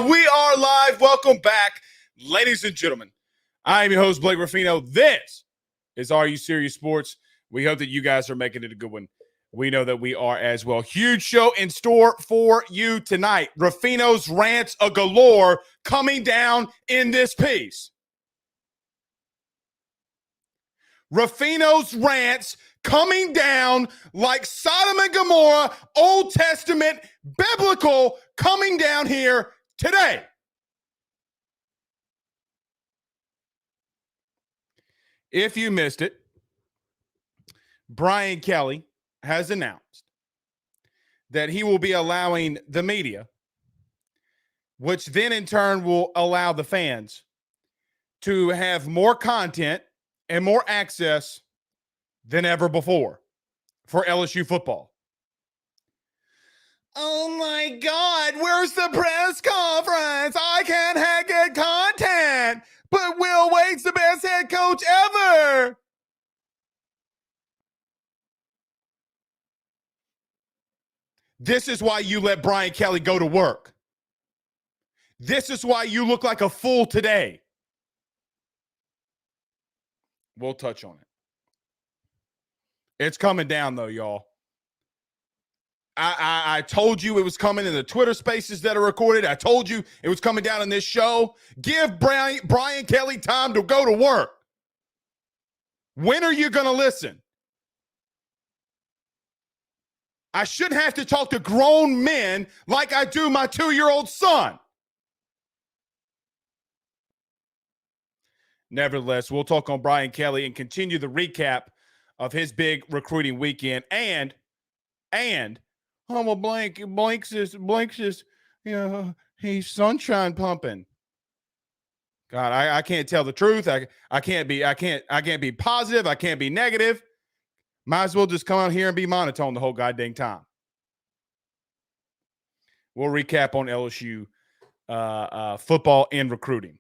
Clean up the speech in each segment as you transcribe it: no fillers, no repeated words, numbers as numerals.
We are live. Welcome back, ladies and gentlemen. I am your host, Blake Ruffino. This is Are You Serious Sports? We hope that you guys are making it a good one. We know that we are as well. Huge show in store for you tonight. Ruffino's rants a galore coming down in this piece. Ruffino's rants coming down like Sodom and Gomorrah, Old Testament, biblical, coming down here today. If you missed it, Brian Kelly has announced that he will be allowing the media, which then in turn will allow the fans to have more content and more access than ever before for LSU football. Oh my God, where's the press conference? I can't get content, but Will Wade's the best head coach ever. This is why you let Brian Kelly go to work. This is why you look like a fool today. We'll touch on it. It's coming down, though, y'all. I told you it was coming in the Twitter spaces that are recorded. I told you it was coming down in this show. Give Brian Kelly time to go to work. When are you going to listen? I shouldn't have to talk to grown men like I do my 2-year-old son. Nevertheless, we'll talk on Brian Kelly and continue the recap of his big recruiting weekend. And Blank's is, he's sunshine pumping. God, I can't tell the truth. I can't be positive. I can't be negative. Might as well just come out here and be monotone the whole goddamn time. We'll recap on LSU football and recruiting.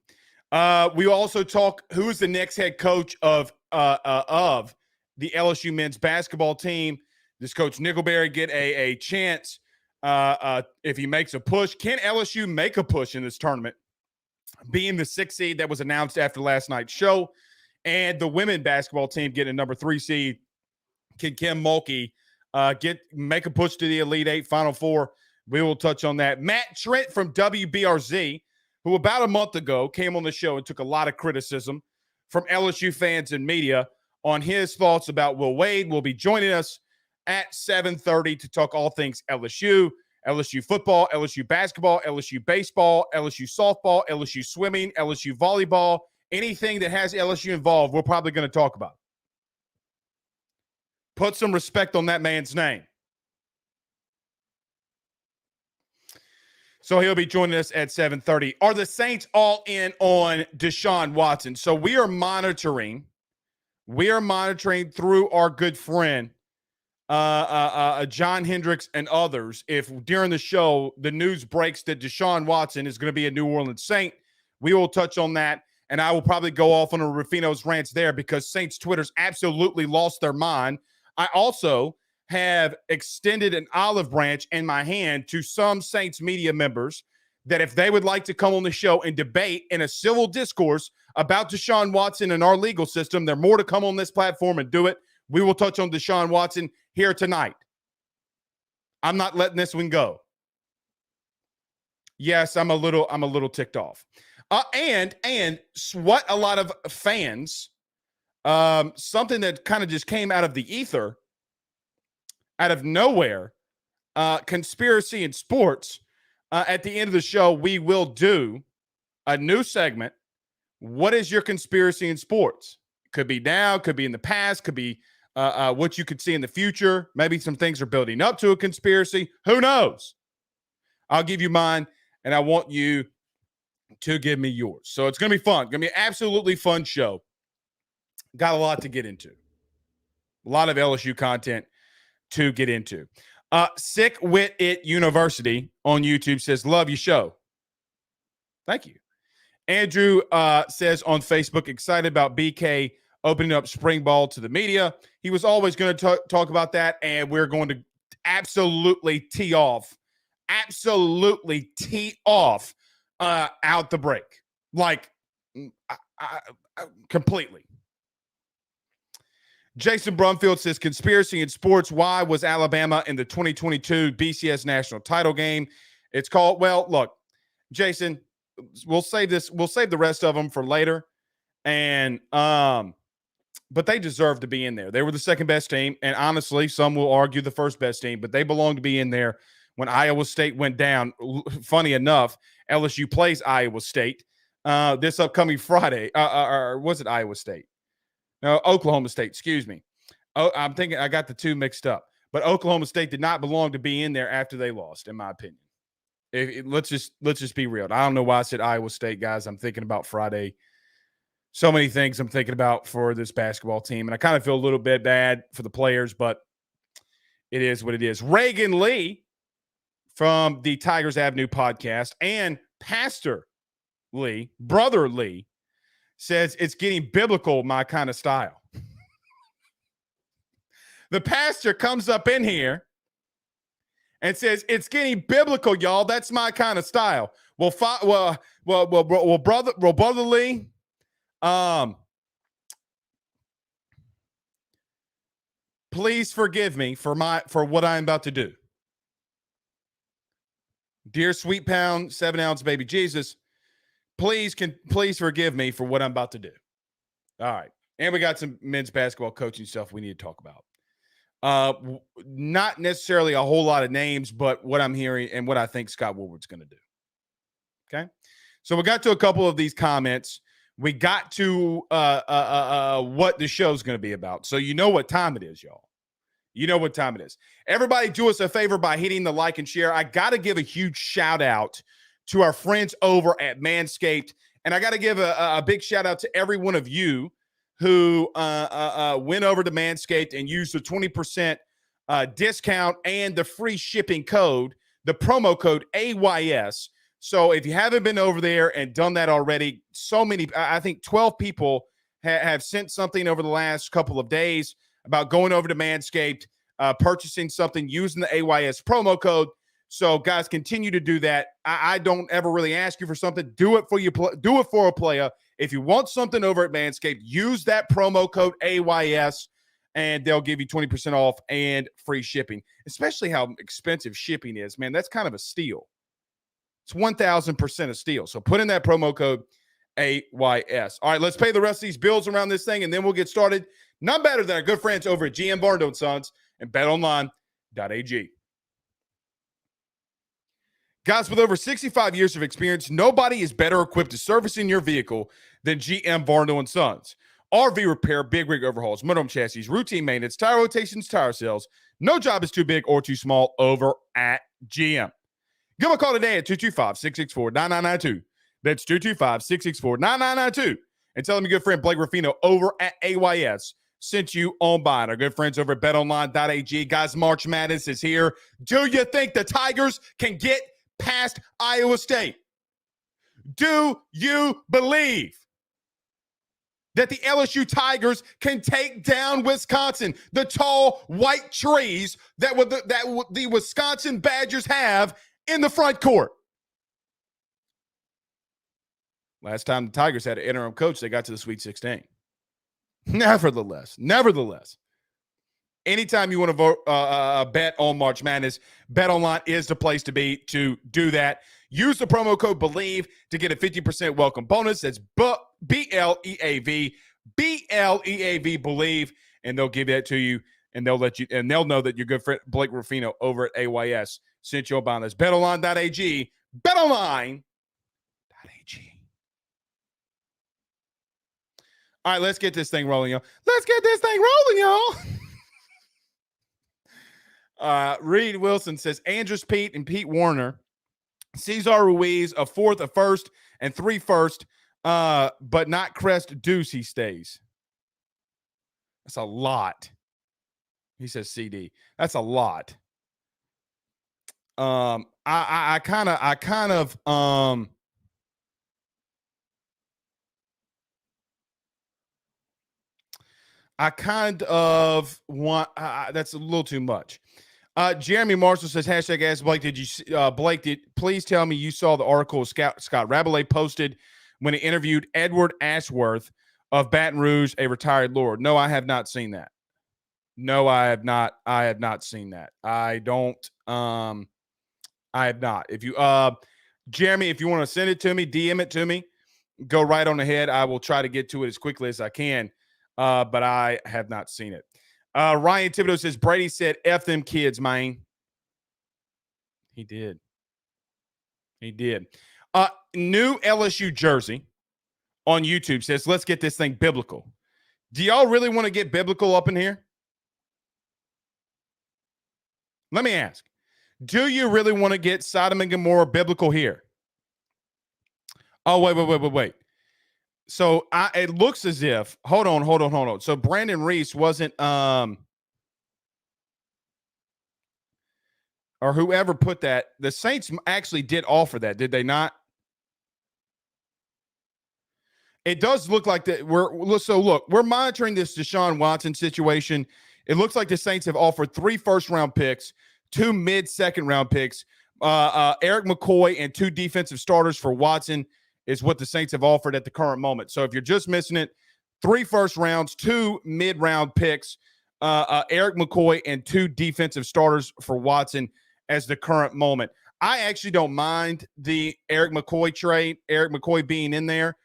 We also talk who is the next head coach of the LSU men's basketball team. Does Coach Nickelberry get a chance if he makes a push? Can LSU make a push in this tournament, being the 6th seed that was announced after last night's show? And the women basketball team getting a number 3 seed. Can Kim Mulkey make a push to the Elite Eight, Final Four? We will touch on that. Matt Trent from WBRZ, who about a month ago came on the show and took a lot of criticism from LSU fans and media on his thoughts about Will Wade, will be joining us at 7:30 to talk all things LSU, LSU football, LSU basketball, LSU baseball, LSU softball, LSU swimming, LSU volleyball, anything that has LSU involved, we're probably going to talk about. Put some respect on that man's name. So he'll be joining us at 7:30. Are the Saints all in on Deshaun Watson? So we are monitoring through our good friend, John Hendricks and others. If during the show, the news breaks that Deshaun Watson is going to be a New Orleans Saint, we will touch on that. And I will probably go off on a Ruffino's rants there because Saints Twitter's absolutely lost their mind. I also have extended an olive branch in my hand to some Saints media members that if they would like to come on the show and debate in a civil discourse about Deshaun Watson and our legal system, they're more to come on this platform and do it. We will touch on Deshaun Watson here tonight. I'm not letting this one go. Yes, I'm a little ticked off. And what a lot of fans, something that kind of just came out of the ether, out of nowhere, conspiracy in sports. At the end of the show, we will do a new segment. What is your conspiracy in sports? Could be now, could be in the past, could be what you could see in the future. Maybe some things are building up to a conspiracy. Who knows? I'll give you mine, and I want you to give me yours. So it's going to be fun. Going to be an absolutely fun show. Got a lot to get into. A lot of LSU content to get into. Sick With It University on YouTube says, love your show. Thank you. Andrew says on Facebook, excited about BK opening up spring ball to the media. He was always going to talk about that, and we're going to absolutely tee off out the break. Like, completely. Jason Brumfield says, conspiracy in sports. Why was Alabama in the 2022 BCS national title game? It's called, well, look, Jason, we'll save the rest of them for later. And, but they deserve to be in there. They were the second best team. And honestly, some will argue the first best team, but they belong to be in there. When Iowa State went down, funny enough, LSU plays Iowa State this upcoming Friday. Or was it Iowa State? No, Oklahoma State, excuse me. Oh, I'm thinking I got the two mixed up. But Oklahoma State did not belong to be in there after they lost, in my opinion. Let's just be real. I don't know why I said Iowa State, guys. I'm thinking about Friday. So many things I'm thinking about for this basketball team. And I kind of feel a little bit bad for the players, but it is what it is. Reagan Lee from the Tigers Avenue podcast and Pastor Lee, Brother Lee, says it's getting biblical, my kind of style. The pastor comes up in here and says it's getting biblical, y'all. That's my kind of style. Well, brother Lee, please forgive me for what I'm about to do. Dear Sweet Pound, 7-ounce baby Jesus, please forgive me for what I'm about to do. All right. And we got some men's basketball coaching stuff we need to talk about. Not necessarily a whole lot of names, but what I'm hearing and what I think Scott Woodward's going to do. Okay. So we got to a couple of these comments. We got to what the show's going to be about. So you know what time it is, y'all. You know what time it is. Everybody do us a favor by hitting the like and share. I got to give a huge shout out to our friends over at Manscaped. And I got to give a big shout out to every one of you who went over to Manscaped and used the 20% discount and the free shipping code, the promo code AYS. So if you haven't been over there and done that already, so many, I think 12 people have sent something over the last couple of days about going over to Manscaped, purchasing something using the AYS promo code. So guys, continue to do that. I don't ever really ask you for something. Do it for you. Do it for a player. If you want something over at Manscaped, use that promo code AYS, and they'll give you 20% off and free shipping. Especially how expensive shipping is, man. That's kind of a steal. It's 1,000% a steal. So put in that promo code AYS. All right, let's pay the rest of these bills around this thing, and then we'll get started. None better than our good friends over at GM Barndo & Sons and betonline.ag. Guys, with over 65 years of experience, nobody is better equipped to servicing your vehicle than GM Barndo & Sons. RV repair, big rig overhauls, motorhome chassis, routine maintenance, tire rotations, tire sales. No job is too big or too small over at GM. Give them a call today at 225-664-9992. That's 225-664-9992. And tell them your good friend Blake Ruffino over at AYS sent you on by. And our good friends over at betonline.ag. Guys, March Madness is here. Do you think the Tigers can get past Iowa State? Do you believe that the LSU Tigers can take down Wisconsin, the tall white trees that the Wisconsin Badgers have in the front court? Last time the Tigers had an interim coach, they got to the Sweet 16. Nevertheless, anytime you want to vote, bet on March Madness, BetOnline is the place to be to do that. Use the promo code BELIEVE to get a 50% welcome bonus. That's BLEAV, BLEAV, BELIEVE, and they'll give that to you, and they'll know that your good friend Blake Ruffino over at AYS sent you a bonus. BetOnline.ag, BetOnline.ag. All right, let's get this thing rolling, y'all. Reed Wilson says Andrews Pete and Pete Warner. Cesar Ruiz, a fourth, a first, and 3 first, but not Crest Deuce, he stays. That's a lot. He says CD. That's a lot. I kind of want, that's a little too much. Jeremy Marshall says, hashtag ask Blake, please tell me you saw the article Scott Rabelais posted when he interviewed Edward Ashworth of Baton Rouge, a retired Lord. No, I have not seen that. No, I have not. I have not seen that. I have not. If you, Jeremy, if you want to send it to me, DM it to me, go right on ahead. I will try to get to it as quickly as I can. But I have not seen it. Ryan Thibodeau says, Brady said, F them kids, man. He did. He did. New LSU jersey on YouTube says, let's get this thing biblical. Do y'all really want to get biblical up in here? Let me ask. Do you really want to get Sodom and Gomorrah biblical here? Oh, wait. So it looks as if, hold on. So Brandon Reese wasn't, or whoever put that, the Saints actually did offer that, did they not? It does look like that. We're monitoring this Deshaun Watson situation. It looks like the Saints have offered 3 first-round picks, 2 mid-second-round picks, Eric McCoy, and 2 defensive starters for Watson is what the Saints have offered at the current moment. So if you're just missing it, 3 first rounds, 2 mid-round picks, Eric McCoy, and 2 defensive starters for Watson as the current moment. I actually don't mind the Eric McCoy trade, Eric McCoy being in there.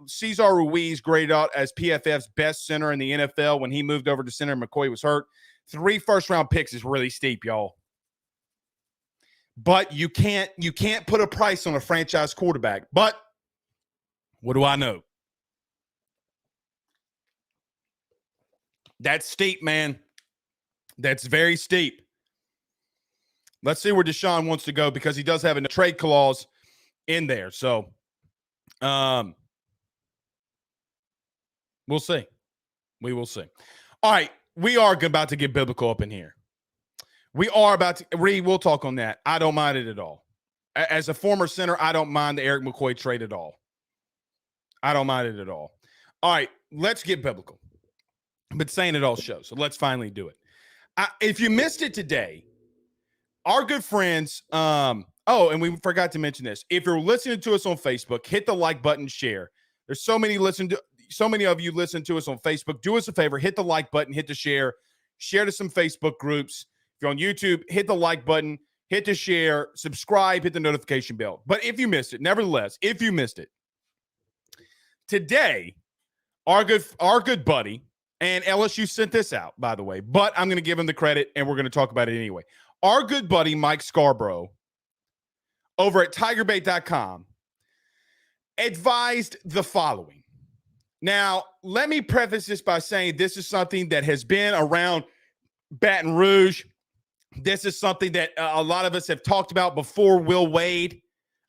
Cesar Ruiz graded out as PFF's best center in the NFL when he moved over to center. McCoy was hurt. 3 first-round picks is really steep, y'all. But you can't put a price on a franchise quarterback. But what do I know? That's steep, man. That's very steep. Let's see where Deshaun wants to go because he does have a trade clause in there. So we'll see. We will see. All right. We are about to get biblical up in here. We are about to, Reed, we'll talk on that. I don't mind it at all. As a former center, I don't mind the Eric McCoy trade at all. I don't mind it at all. All right, let's get biblical. I've been saying it all show, so let's finally do it. If you missed it today, our good friends, and we forgot to mention this. If you're listening to us on Facebook, hit the like button, share. There's so many of you listen to us on Facebook. Do us a favor, hit the like button, hit the share to some Facebook groups. If you're on YouTube, hit the like button, hit the share, subscribe, hit the notification bell. But if you missed it, nevertheless, if you missed it, today, our good buddy, and LSU sent this out, by the way, but I'm going to give him the credit, and we're going to talk about it anyway. Our good buddy, Mike Scarborough, over at TigerBait.com, advised the following. Now, let me preface this by saying this is something that has been around Baton Rouge. This is something that a lot of us have talked about before Will Wade.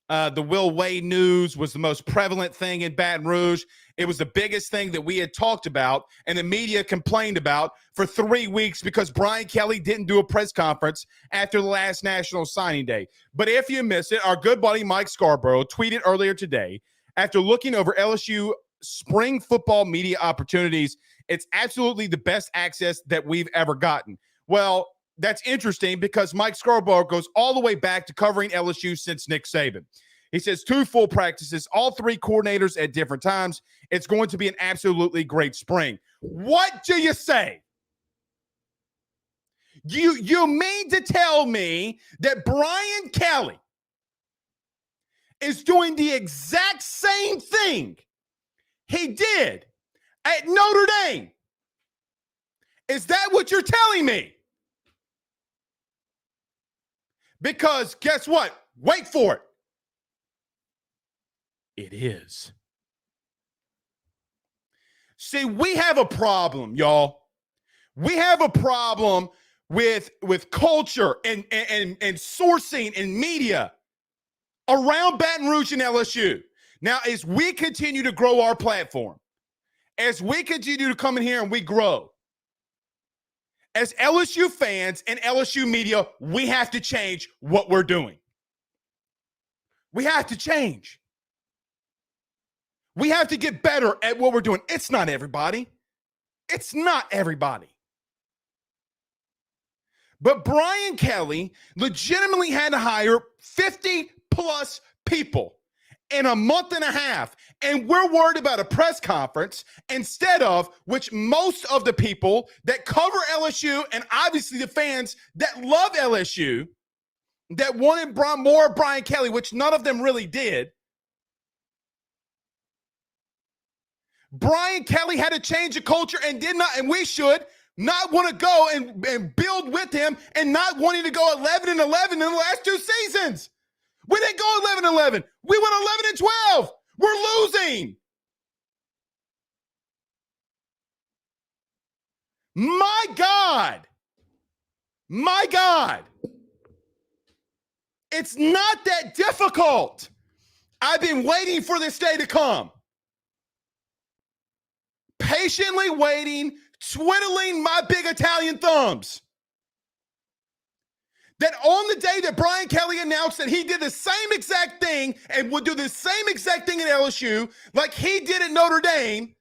The Will Wade news was the most prevalent thing in Baton Rouge. It was the biggest thing that we had talked about and the media complained about for 3 weeks because Brian Kelly didn't do a press conference after the last National Signing Day. But if you missed it, our good buddy Mike Scarborough tweeted earlier today, after looking over LSU spring football media opportunities, it's absolutely the best access that we've ever gotten. Well, that's interesting because Mike Scarborough goes all the way back to covering LSU since Nick Saban. He says 2 full practices, all 3 coordinators at different times. It's going to be an absolutely great spring. What do you say? You mean to tell me that Brian Kelly is doing the exact same thing he did at Notre Dame? Is that what you're telling me? Because guess what? Wait for it. It is. See, we have a problem, y'all. We have a problem with culture and sourcing and media around Baton Rouge and LSU. Now, as we continue to grow our platform, as we continue to come in here and we grow, as LSU fans and LSU media, we have to change what we're doing. We have to change. We have to get better at what we're doing. It's not everybody. It's not everybody. But Brian Kelly legitimately had to hire 50 plus people in a month and a half. And we're worried about a press conference instead of which most of the people that cover LSU and obviously the fans that love LSU that wanted more Brian Kelly, which none of them really did. Brian Kelly had to change the culture and did not, and we should not want to go and build with him and not wanting to go 11-11 in the last 2 seasons. We didn't go 11-11. We went 11-12. We're losing. My God. My God. It's not that difficult. I've been waiting for this day to come. Patiently waiting, twiddling my big Italian thumbs. That on the day that Brian Kelly announced that he did the same exact thing and would do the same exact thing at LSU like he did at Notre Dame,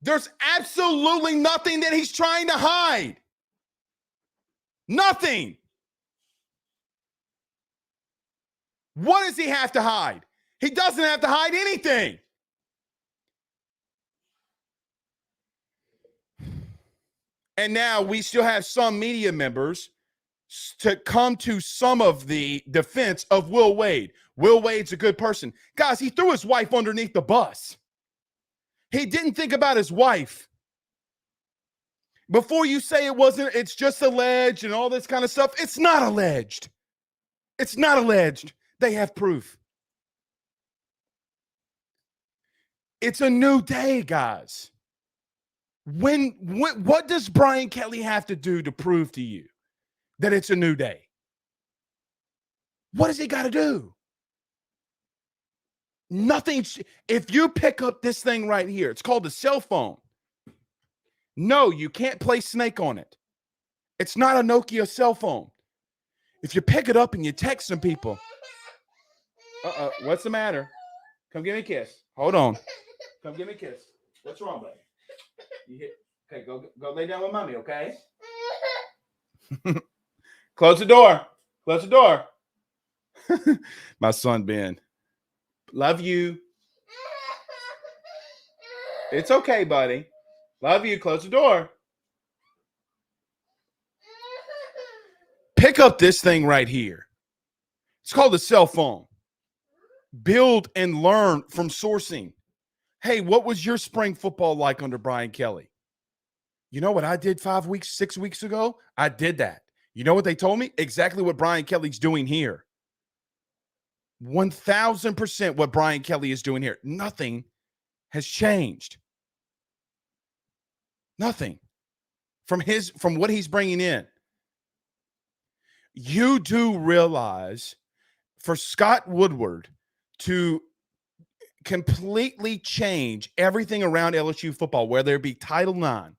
there's absolutely nothing that he's trying to hide. Nothing. What does he have to hide? He doesn't have to hide anything. And now we still have some media members to come to some of the defense of Will Wade. Will Wade's a good person. Guys, he threw his wife underneath the bus. He didn't think about his wife. Before you say it's just alleged and all this kind of stuff, it's not alleged. It's not alleged. They have proof. It's a new day, guys. What does Brian Kelly have to do to prove to you that it's a new day? What does he got to do? Nothing. If you pick up this thing right here, it's called a cell phone. No, you can't play Snake on it. It's not a Nokia cell phone. If you pick it up and you text some people, what's the matter? Come give me a kiss. Hold on. Come give me a kiss. What's wrong, buddy? Okay, go lay down with mommy, okay? Close the door. Close the door. My son, Ben. Love you. It's okay, buddy. Love you. Close the door. Pick up this thing right here. It's called a cell phone. Build and learn from sourcing. Hey, what was your spring football like under Brian Kelly? You know what I did 6 weeks ago? I did that. You know what they told me? Exactly what Brian Kelly's doing here. 1,000% what Brian Kelly is doing here. Nothing has changed. Nothing from what he's bringing in. You do realize for Scott Woodward to completely change everything around LSU football, whether it be Title IX,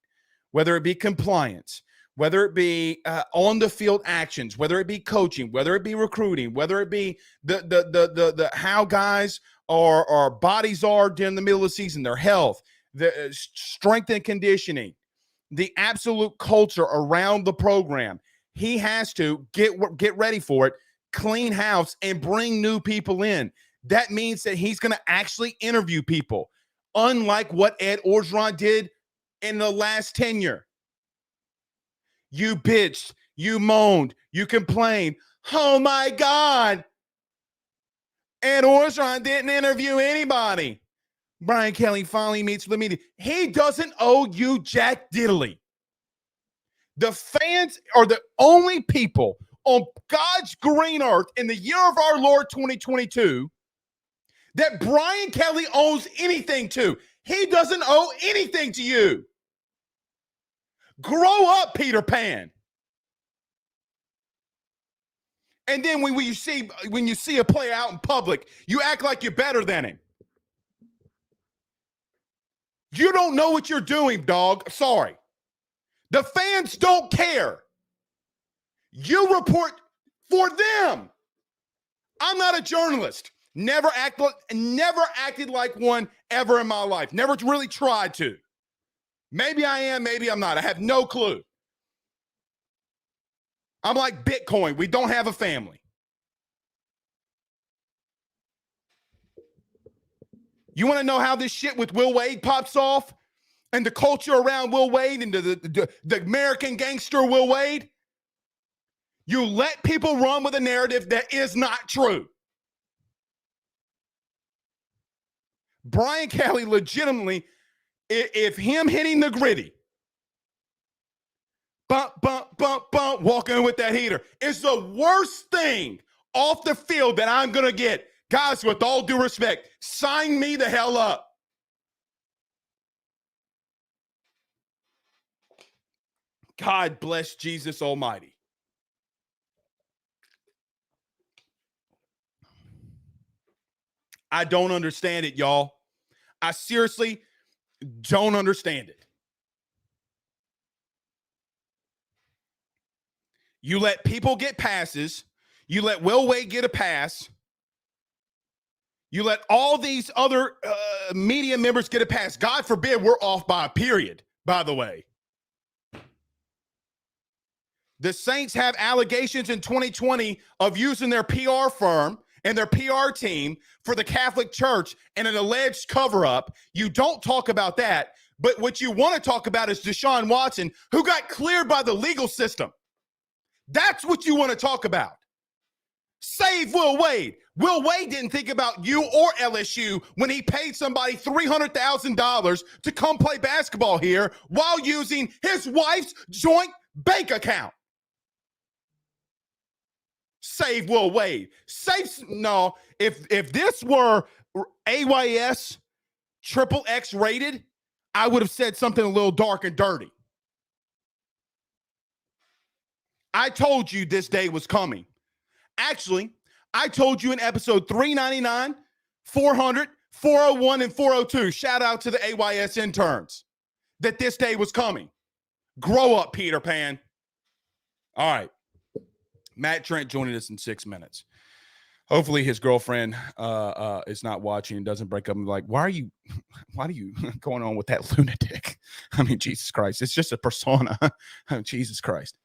whether it be compliance, whether it be on the field actions, whether it be coaching, whether it be recruiting, whether it be the how guys our bodies are during the middle of the season, their health, the strength and conditioning, the absolute culture around the program. He has to get ready for it, clean house, and bring new people in. That means that he's going to actually interview people, unlike what Ed Orgeron did in the last tenure. You bitched, you moaned, you complained. Oh, my God. Ed Orgeron didn't interview anybody. Brian Kelly finally meets the media. He doesn't owe you jack diddly. The fans are the only people on God's green earth in the year of our Lord 2022 that Brian Kelly owes anything to. He doesn't owe anything to you. Grow up, Peter Pan. And then when you see a player out in public, you act like you're better than him. You don't know what you're doing, dog. Sorry. The fans don't care. You report for them. I'm not a journalist. Never acted like one ever in my life. Never really tried to. Maybe I am, maybe I'm not. I have no clue. I'm like Bitcoin. We don't have a family. You want to know how this shit with Will Wade pops off and the culture around Will Wade and the American gangster Will Wade? You let people run with a narrative that is not true. Brian Kelly legitimately, if him hitting the gritty, bump, bump, bump, bump, walking with that heater is the worst thing off the field that I'm going to get. Guys, with all due respect, sign me the hell up. God bless Jesus Almighty. I don't understand it, y'all. I seriously don't understand it. You let people get passes. You let Will Wade get a pass. You let all these other media members get a pass. God forbid we're off by a period, by the way. The Saints have allegations in 2020 of using their PR firm and their PR team for the Catholic Church and an alleged cover-up. You don't talk about that. But what you want to talk about is Deshaun Watson, who got cleared by the legal system. That's what you want to talk about. Save Will Wade. Will Wade didn't think about you or LSU when he paid somebody $300,000 to come play basketball here while using his wife's joint bank account. Save Will Wade. No, if this were AYS triple X rated, I would have said something a little dark and dirty. I told you this day was coming. Actually, I told you in episode 399, 400, 401, and 402, shout out to the AYS interns, that this day was coming. Grow up, Peter Pan. All right. Matt Trent joining us in 6 minutes. Hopefully his girlfriend is not watching and doesn't break up and be like, why are you going on with that lunatic? I mean, Jesus Christ. It's just a persona. Jesus Christ.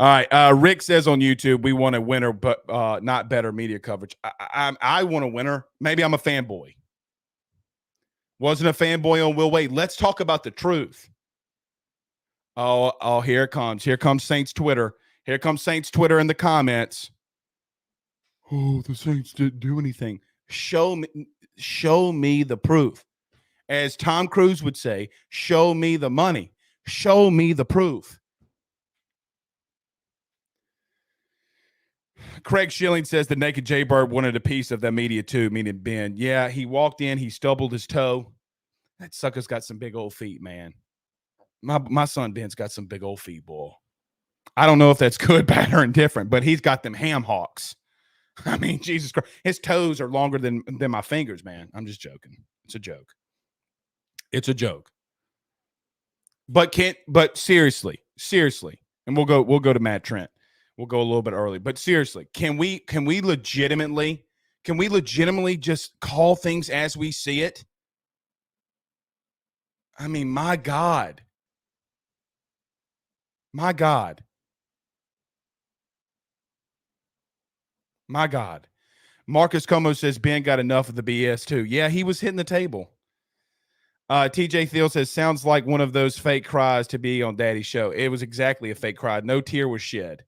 All right. Rick says on YouTube, we want a winner, but not better media coverage. I want a winner. Maybe I'm a fanboy. Wasn't a fanboy on Will Wade. Let's talk about the truth. Oh, here it comes. Here comes Saints Twitter. Here comes Saints Twitter in the comments. Oh, the Saints didn't do anything. Show me the proof. As Tom Cruise would say, show me the money. Show me the proof. Craig Schilling says the naked Jaybird wanted a piece of that media too, meaning Ben. Yeah, he walked in, he stubbled his toe. That sucker's got some big old feet, man. My son Ben's got some big old feet, boy. I don't know if that's good, bad, or indifferent, but he's got them ham hocks. I mean, Jesus Christ. His toes are longer than my fingers, man. I'm just joking. It's a joke. It's a joke. But seriously, and we'll go to Matt Trent. We'll go a little bit early. But seriously, can we legitimately just call things as we see it? I mean, my God. My God. My God. Marcus Como says Ben got enough of the BS too. Yeah, he was hitting the table. TJ Thiel says, sounds like one of those fake cries to be on Daddy's show. It was exactly a fake cry. No tear was shed.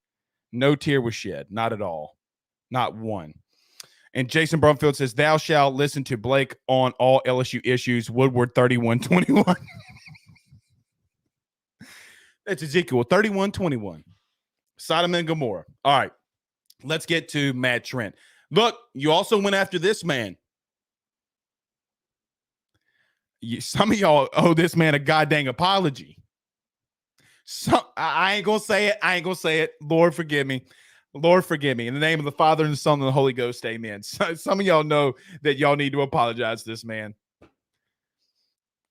No tear was shed. Not at all. Not one. And Jason Brumfield says, thou shalt listen to Blake on all LSU issues. Woodward 3121. That's Ezekiel 3121. Sodom and Gomorrah. All right. Let's get to Matt Trent. Look, you also went after this man. Some of y'all owe this man a goddamn apology. I ain't going to say it. Lord, forgive me. Lord, forgive me. In the name of the Father and the Son and the Holy Ghost, amen. Some of y'all know that y'all need to apologize to this man.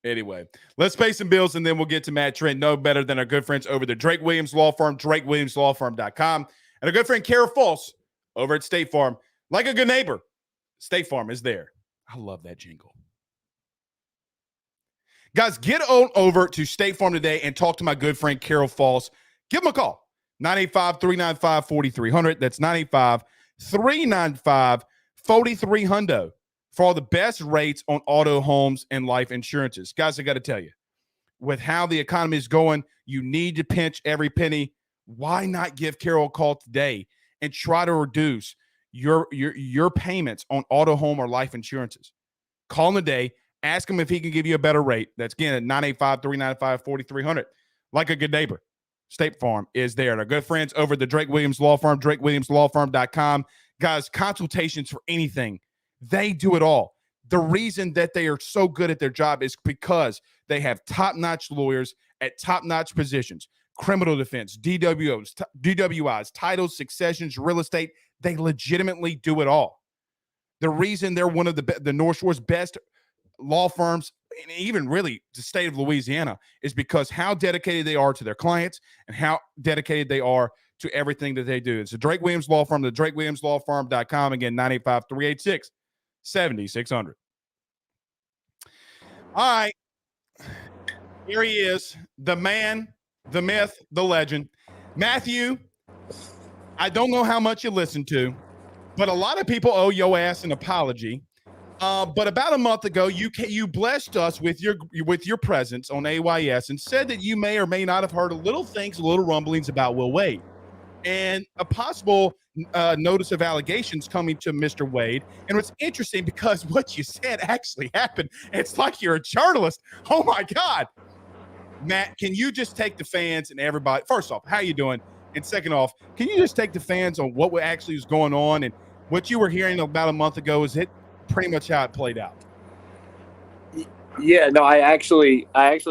Anyway, let's pay some bills, and then we'll get to Matt Trent. No better than our good friends over the Drake Williams Law Firm, drakewilliamslawfirm.com, and our good friend Kara False over at State Farm. Like a good neighbor, State Farm is there. I love that jingle. Guys, get on over to State Farm today and talk to my good friend Carol Falls. Give him a call. 985-395-4300. That's 985-395-4300 for all the best rates on auto, homes, and life insurances. Guys, I got to tell you, with how the economy is going, you need to pinch every penny. Why not give Carol a call today and try to reduce your payments on auto, home, or life insurances? Call him today. Ask him if he can give you a better rate. That's again at 985-395-4300. Like a good neighbor, State Farm is there. And our good friends over at the Drake Williams Law Firm, drakewilliamslawfirm.com. Guys, consultations for anything. They do it all. The reason that they are so good at their job is because they have top-notch lawyers at top-notch positions. Criminal defense, DWIs, titles, successions, real estate. They legitimately do it all. The reason they're one of the North Shore's best law firms, and even really the state of Louisiana, is because how dedicated they are to their clients and how dedicated they are to everything that they do. It's the Drake Williams Law Firm, the drakewilliamslawfirm.com. Again, 985-386-7600. All right. Here he is, the man, the myth, the legend. Matthew, I don't know how much you listen to, but a lot of people owe your ass an apology. But about a month ago, you blessed us with your presence on AYS and said that you may or may not have heard little rumblings about Will Wade and a possible notice of allegations coming to Mr. Wade. And what's interesting, because what you said actually happened. It's like you're a journalist. Oh my God. Matt, can you just take the fans and everybody, first off, how you doing? And second off, can you just take the fans on what actually is going on and what you were hearing about a month ago? Is it pretty much how it played out? Yeah, no, I actually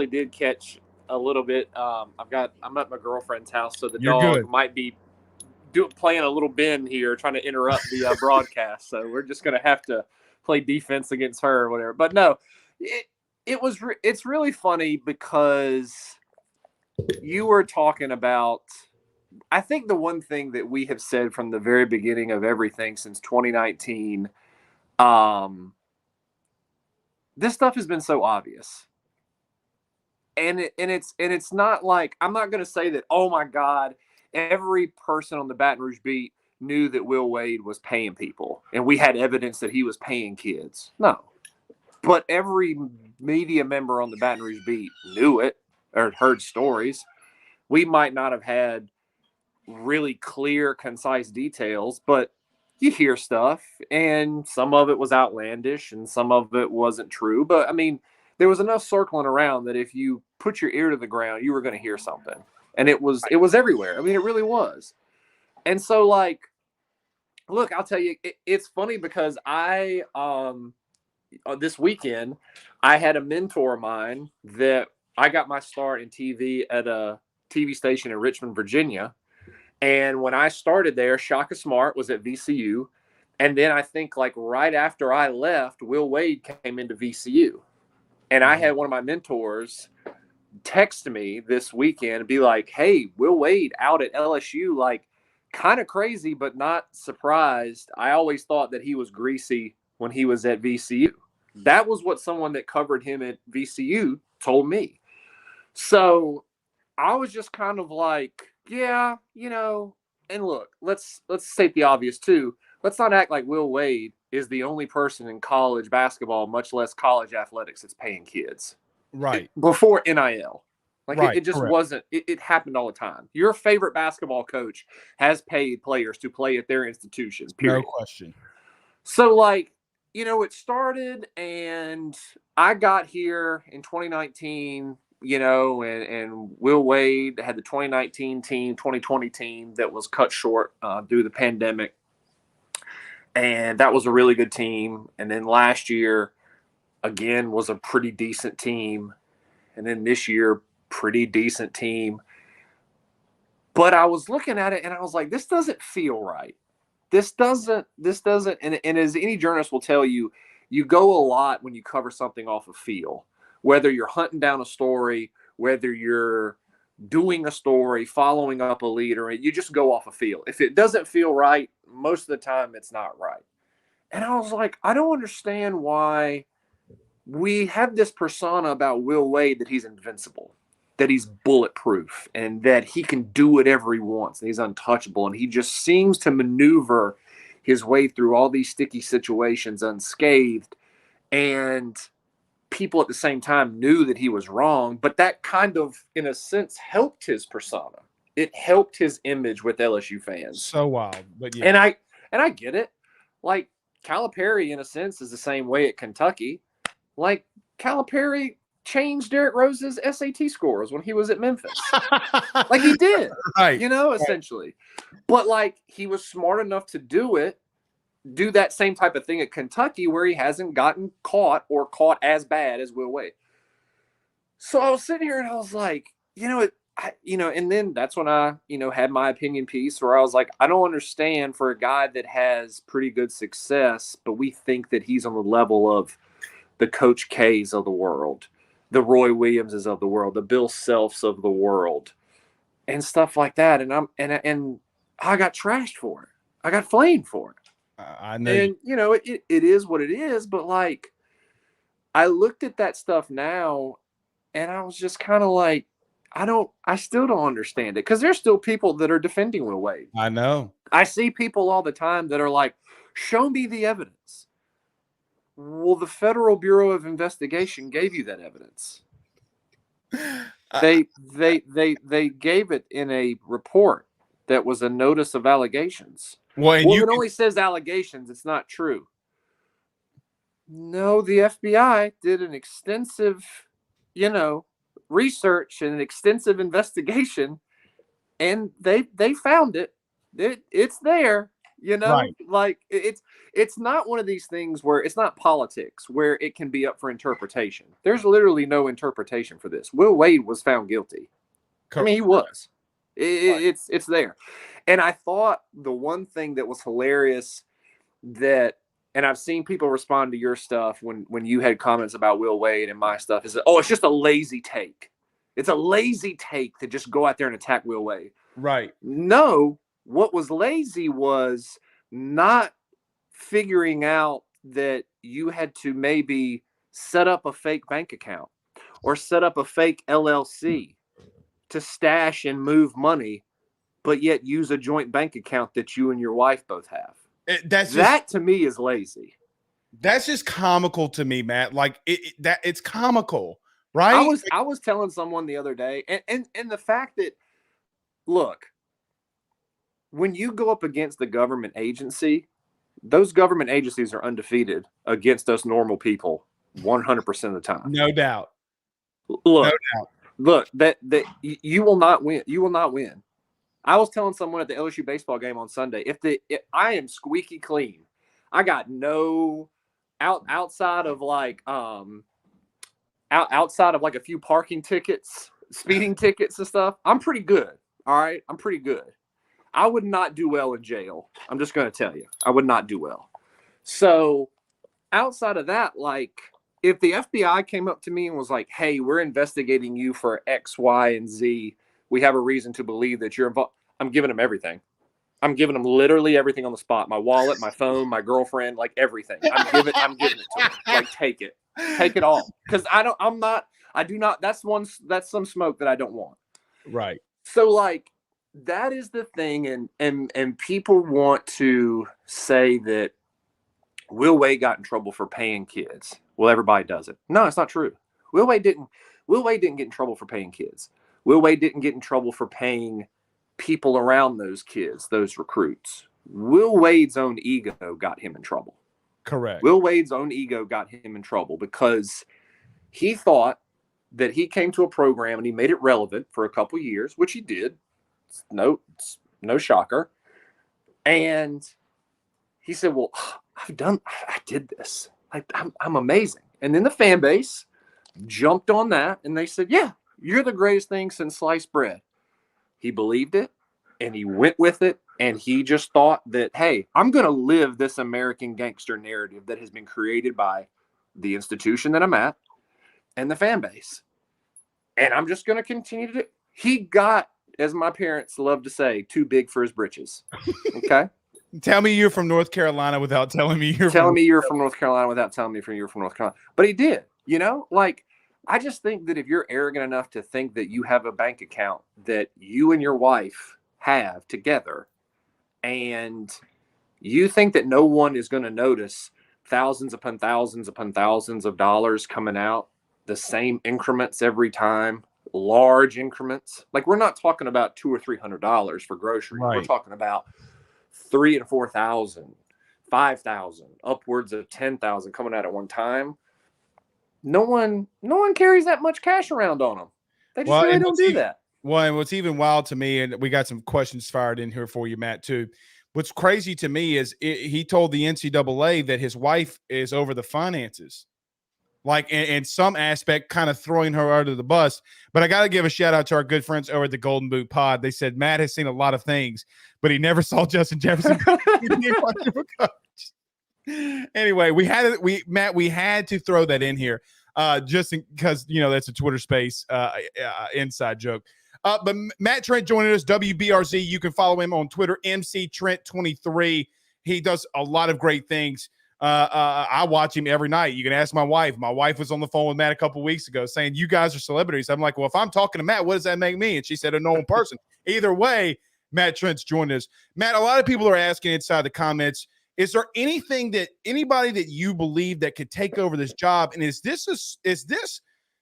did catch a little bit. I'm at my girlfriend's house, so the dog might be playing a little bend here, trying to interrupt the broadcast. So we're just gonna have to play defense against her or whatever. But no, it's really funny because you were talking about. I think the one thing that we have said from the very beginning of everything since 2019. This stuff has been so obvious, and it's not like, I'm not going to say that, oh my God, every person on the Baton Rouge beat knew that Will Wade was paying people and we had evidence that he was paying kids. No, but every media member on the Baton Rouge beat knew it or heard stories. We might not have had really clear, concise details, but you hear stuff, and some of it was outlandish and some of it wasn't true. But I mean, there was enough circling around that if you put your ear to the ground, you were going to hear something. And it was everywhere. I mean, it really was. And so, like, look, I'll tell you, it's funny because I, this weekend, I had a mentor of mine that I got my start in TV at a TV station in Richmond, Virginia. And when I started there, Shaka Smart was at VCU. And then I think like right after I left, Will Wade came into VCU. And I had one of my mentors text me this weekend and be like, hey, Will Wade out at LSU, like kind of crazy, but not surprised. I always thought that he was greasy when he was at VCU. That was what someone that covered him at VCU told me. So I was just kind of like, yeah, you know, and look, let's state the obvious too. Let's not act like Will Wade is the only person in college basketball, much less college athletics, that's paying kids. Right. Before NIL. Like right. it just Correct. wasn't, it happened all the time. Your favorite basketball coach has paid players to play at their institutions, period. No question. So like, you know, it started and I got here in 2019, you know, and Will Wade had the 2019 team, 2020 team that was cut short due to the pandemic. And that was a really good team. And then last year, again, was a pretty decent team. And then this year, pretty decent team. But I was looking at it and I was like, this doesn't feel right. This doesn't, and as any journalist will tell you, you go a lot when you cover something off of feel, whether you're hunting down a story, whether you're doing a story, following up a leader, and you just go off a feel. If it doesn't feel right, most of the time it's not right. And I was like, I don't understand why we have this persona about Will Wade that he's invincible. that he's bulletproof and that he can do whatever he wants and he's untouchable. And he just seems to maneuver his way through all these sticky situations unscathed. And people at the same time knew that he was wrong, but that kind of, in a sense, helped his persona. It helped his image with LSU fans. So wild, but yeah. And I get it. Like, Calipari, in a sense, is the same way at Kentucky. Like, Calipari changed Derrick Rose's SAT scores when he was at Memphis. Like, he did, right? Essentially. But, like, he was smart enough to do that same type of thing at Kentucky where he hasn't gotten caught or caught as bad as Will Wade. So I was sitting here and I was like, and then that's when I, had my opinion piece where I was like, I don't understand for a guy that has pretty good success, but we think that he's on the level of the Coach K's of the world, the Roy Williamses of the world, the Bill Selfs of the world, and stuff like that. And I got trashed for it. I got flamed for it. I know. And, it is what it is. But, like, I looked at that stuff now and I was just kind of like, I still don't understand it, because there's still people that are defending Will Wade. I know. I see people all the time that are like, show me the evidence. Well, the Federal Bureau of Investigation gave you that evidence. They gave it in a report that was a notice of allegations. Well, it only says allegations. It's not true. No, the FBI did an extensive, research and an extensive investigation, and they found it. It's there, Right. Like, it's not one of these things where it's not politics where it can be up for interpretation. There's literally no interpretation for this. Will Wade was found guilty. I mean, he was. It's there. And I thought the one thing that was hilarious and I've seen people respond to your stuff when you had comments about Will Wade and my stuff, is that, it's just a lazy take. It's a lazy take to just go out there and attack Will Wade. Right. No, what was lazy was not figuring out that you had to maybe set up a fake bank account or set up a fake LLC to stash and move money, but yet use a joint bank account that you and your wife both have. That to me is lazy. That's just comical to me, Matt. Like it's comical, right? I was telling someone the other day, and the fact that, look, when you go up against the government agency, those government agencies are undefeated against us normal people 100% of the time. No doubt. Look, that you will not win. You will not win. I was telling someone at the LSU baseball game on Sunday, if I am squeaky clean, I got no outside of like outside of like a few parking tickets, speeding tickets and stuff, I'm pretty good. All right, I'm pretty good. I would not do well in jail. I'm just going to tell you, I would not do well. So outside of that, like, if the FBI came up to me and was like, hey, we're investigating you for X, Y, and Z, we have a reason to believe that you're involved, I'm giving them everything. I'm giving them literally everything on the spot. My wallet, my phone, my girlfriend, like everything. I'm giving it to them. Like, take it all. Because that's some smoke that I don't want. Right. So, like, that is the thing. And people want to say that Will Wade got in trouble for paying kids. Well, everybody does it. No, it's not true. Will Wade didn't get in trouble for paying kids. Will Wade didn't get in trouble for paying people around those kids, those recruits. Will Wade's own ego got him in trouble. Correct. Will Wade's own ego got him in trouble because he thought that he came to a program and he made it relevant for a couple years, which he did. It's no shocker. And he said, well, I did this. I'm amazing. And then the fan base jumped on that and they said, yeah, you're the greatest thing since sliced bread. He believed it and he went with it. And he just thought that, hey, I'm going to live this American gangster narrative that has been created by the institution that I'm at and the fan base. And I'm just going to continue to do it. He got, as my parents love to say, too big for his britches. Okay. Tell me you're from North Carolina without telling me you're from North Carolina without telling me you're from North Carolina. But he did, like, I just think that if you're arrogant enough to think that you have a bank account that you and your wife have together, and you think that no one is going to notice thousands upon thousands of dollars coming out, the same increments every time, large increments. Like, we're not talking about $200 or $300 for groceries. Right. We're talking about 3,000 and 4,000, 5,000, upwards of 10,000 coming out at one time. No one carries that much cash around on them. They just really don't do that. Well, and what's even wild to me, and we got some questions fired in here for you, Matt, too. What's crazy to me is he told the NCAA that his wife is over the finances, like in some aspect, kind of throwing her under the bus. But I got to give a shout out to our good friends over at the Golden Boot Pod. They said Matt has seen a lot of things, but he never saw Justin Jefferson. Anyway, we had to throw that in here just because, that's a Twitter space inside joke. But Matt Trent joining us, WBRZ. You can follow him on Twitter, MCTrent23. He does a lot of great things. I watch him every night. You can ask my wife. My wife was on the phone with Matt a couple weeks ago saying, you guys are celebrities. I'm like, well, if I'm talking to Matt, what does that make me? And she said, a normal person. Either way, Matt Trent's joined us. Matt, a lot of people are asking inside the comments, is there anybody that you believe that could take over this job? And is this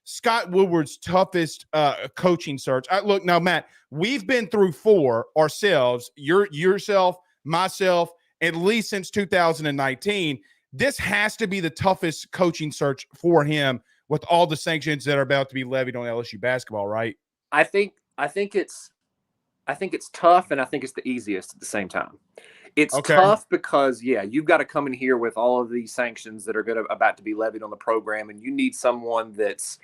Scott Woodward's toughest coaching search? Look, now, Matt, we've been through 4 ourselves, yourself, myself, at least since 2019. This has to be the toughest coaching search for him with all the sanctions that are about to be levied on LSU basketball, right? I think it's tough, and I think it's the easiest at the same time. It's tough because, you've got to come in here with all of these sanctions that are about to be levied on the program, and you need someone that's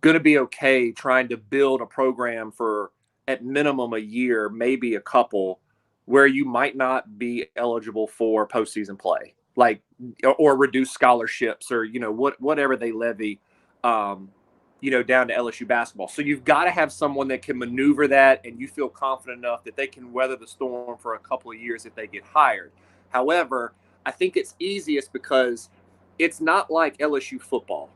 going to be okay trying to build a program for at minimum a year, maybe a couple, where you might not be eligible for postseason play, like, or reduced scholarships, or whatever they levy, down to LSU basketball. So you've got to have someone that can maneuver that, and you feel confident enough that they can weather the storm for a couple of years if they get hired. However, I think it's easiest because it's not like LSU football.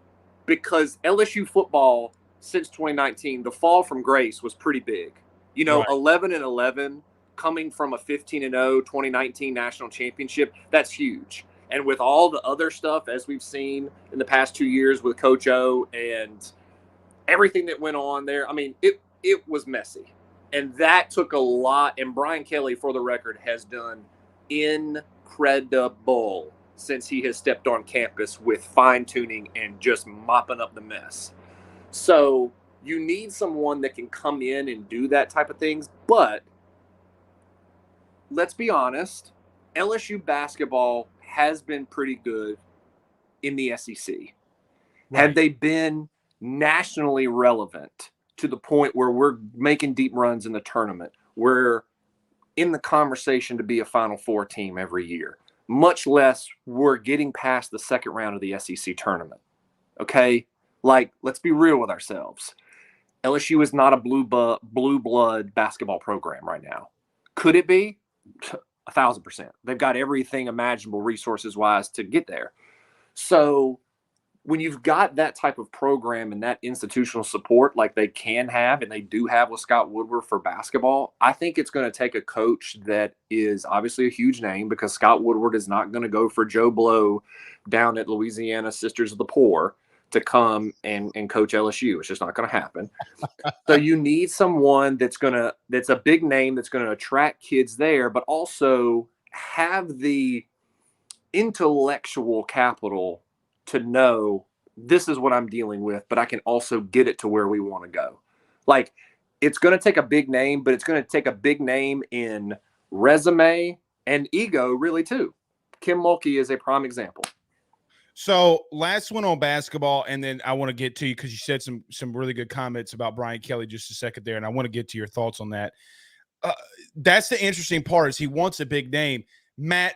Because LSU football, since 2019, the fall from grace was pretty big. Right. 11-11, coming from a 15-0 2019 national championship, that's huge. And with all the other stuff, as we've seen in the past 2 years with Coach O and everything that went on there, I mean, it was messy. And that took a lot. And Brian Kelly, for the record, has done incredible since he has stepped on campus with fine-tuning and just mopping up the mess. So you need someone that can come in and do that type of things. But let's be honest, LSU basketball has been pretty good in the SEC. Right. Had they been nationally relevant to the point where we're making deep runs in the tournament, we're in the conversation to be a Final Four team every year, much less we're getting past the second round of the SEC tournament. Okay? Like, let's be real with ourselves. LSU is not a blue blood basketball program right now. Could it be? 1,000%. They've got everything imaginable resources-wise to get there. So when you've got that type of program and that institutional support like they can have and they do have with Scott Woodward for basketball, I think it's going to take a coach that is obviously a huge name, because Scott Woodward is not going to go for Joe Blow down at Louisiana Sisters of the Poor to come and coach LSU. It's just not going to happen. So you need someone that's a big name, that's going to attract kids there, but also have the intellectual capital to know this is what I'm dealing with, but I can also get it to where we want to go. Like, it's going to take a big name, but it's going to take a big name in resume and ego, really, too. Kim Mulkey is a prime example. So last one on basketball, and then I want to get to you because you said some really good comments about Brian Kelly just a second there, and I want to get to your thoughts on that. That's the interesting part, is he wants a big name. Matt,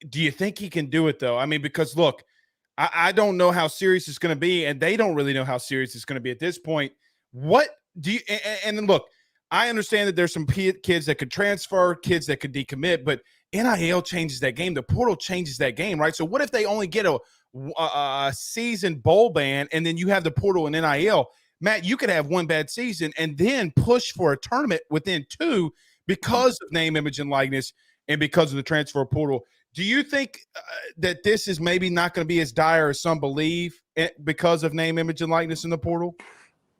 do you think he can do it, though? I mean, because, look, I don't know how serious it's going to be, and they don't really know how serious it's going to be at this point. What do you – and then, look, I understand that there's some kids that could transfer, kids that could decommit, but NIL changes that game. The portal changes that game, right? So what if they only get a season bowl ban and then you have the portal and NIL? Matt, you could have one bad season and then push for a tournament within 2 because of name, image, and likeness and because of the transfer portal. Do you think that this is maybe not going to be as dire as some believe because of name, image, and likeness in the portal?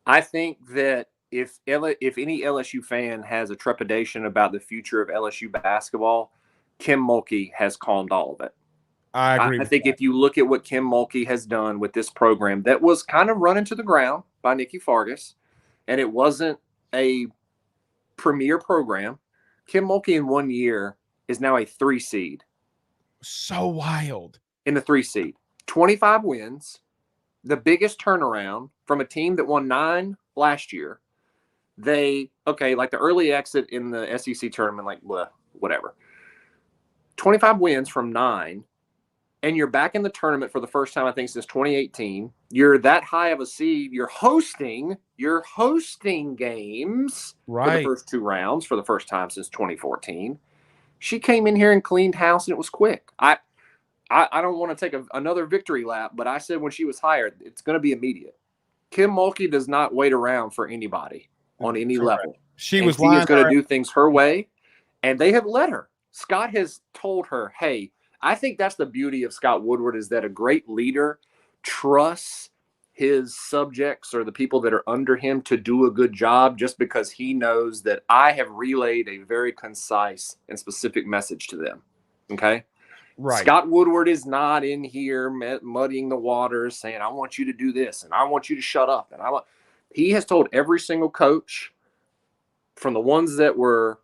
I think that if any LSU fan has a trepidation about the future of LSU basketball, Kim Mulkey has calmed all of it. I agree. I think if you look at what Kim Mulkey has done with this program that was kind of run into the ground by Nikki Fargas, and it wasn't a premier program, Kim Mulkey in 1 year is now a 3 seed. So wild. In the 3 seed. 25 wins, the biggest turnaround from a team that won 9 last year. Like the early exit in the SEC tournament, like, whatever. 25 wins from 9, and you're back in the tournament for the first time, I think, since 2018. You're that high of a seed. You're hosting games for the first 2 rounds for the first time since 2014. She came in here and cleaned house, and it was quick. I don't want to take another victory lap, but I said when she was hired, it's going to be immediate. Kim Mulkey does not wait around for anybody on any level. She is going to do things her way, and they have let her. Scott has told her, hey, I think that's the beauty of Scott Woodward, is that a great leader trusts his subjects or the people that are under him to do a good job, just because he knows that I have relayed a very concise and specific message to them. Okay. Right. Scott Woodward is not in here muddying the waters saying, I want you to do this and I want you to shut up. He has told every single coach, from the ones that were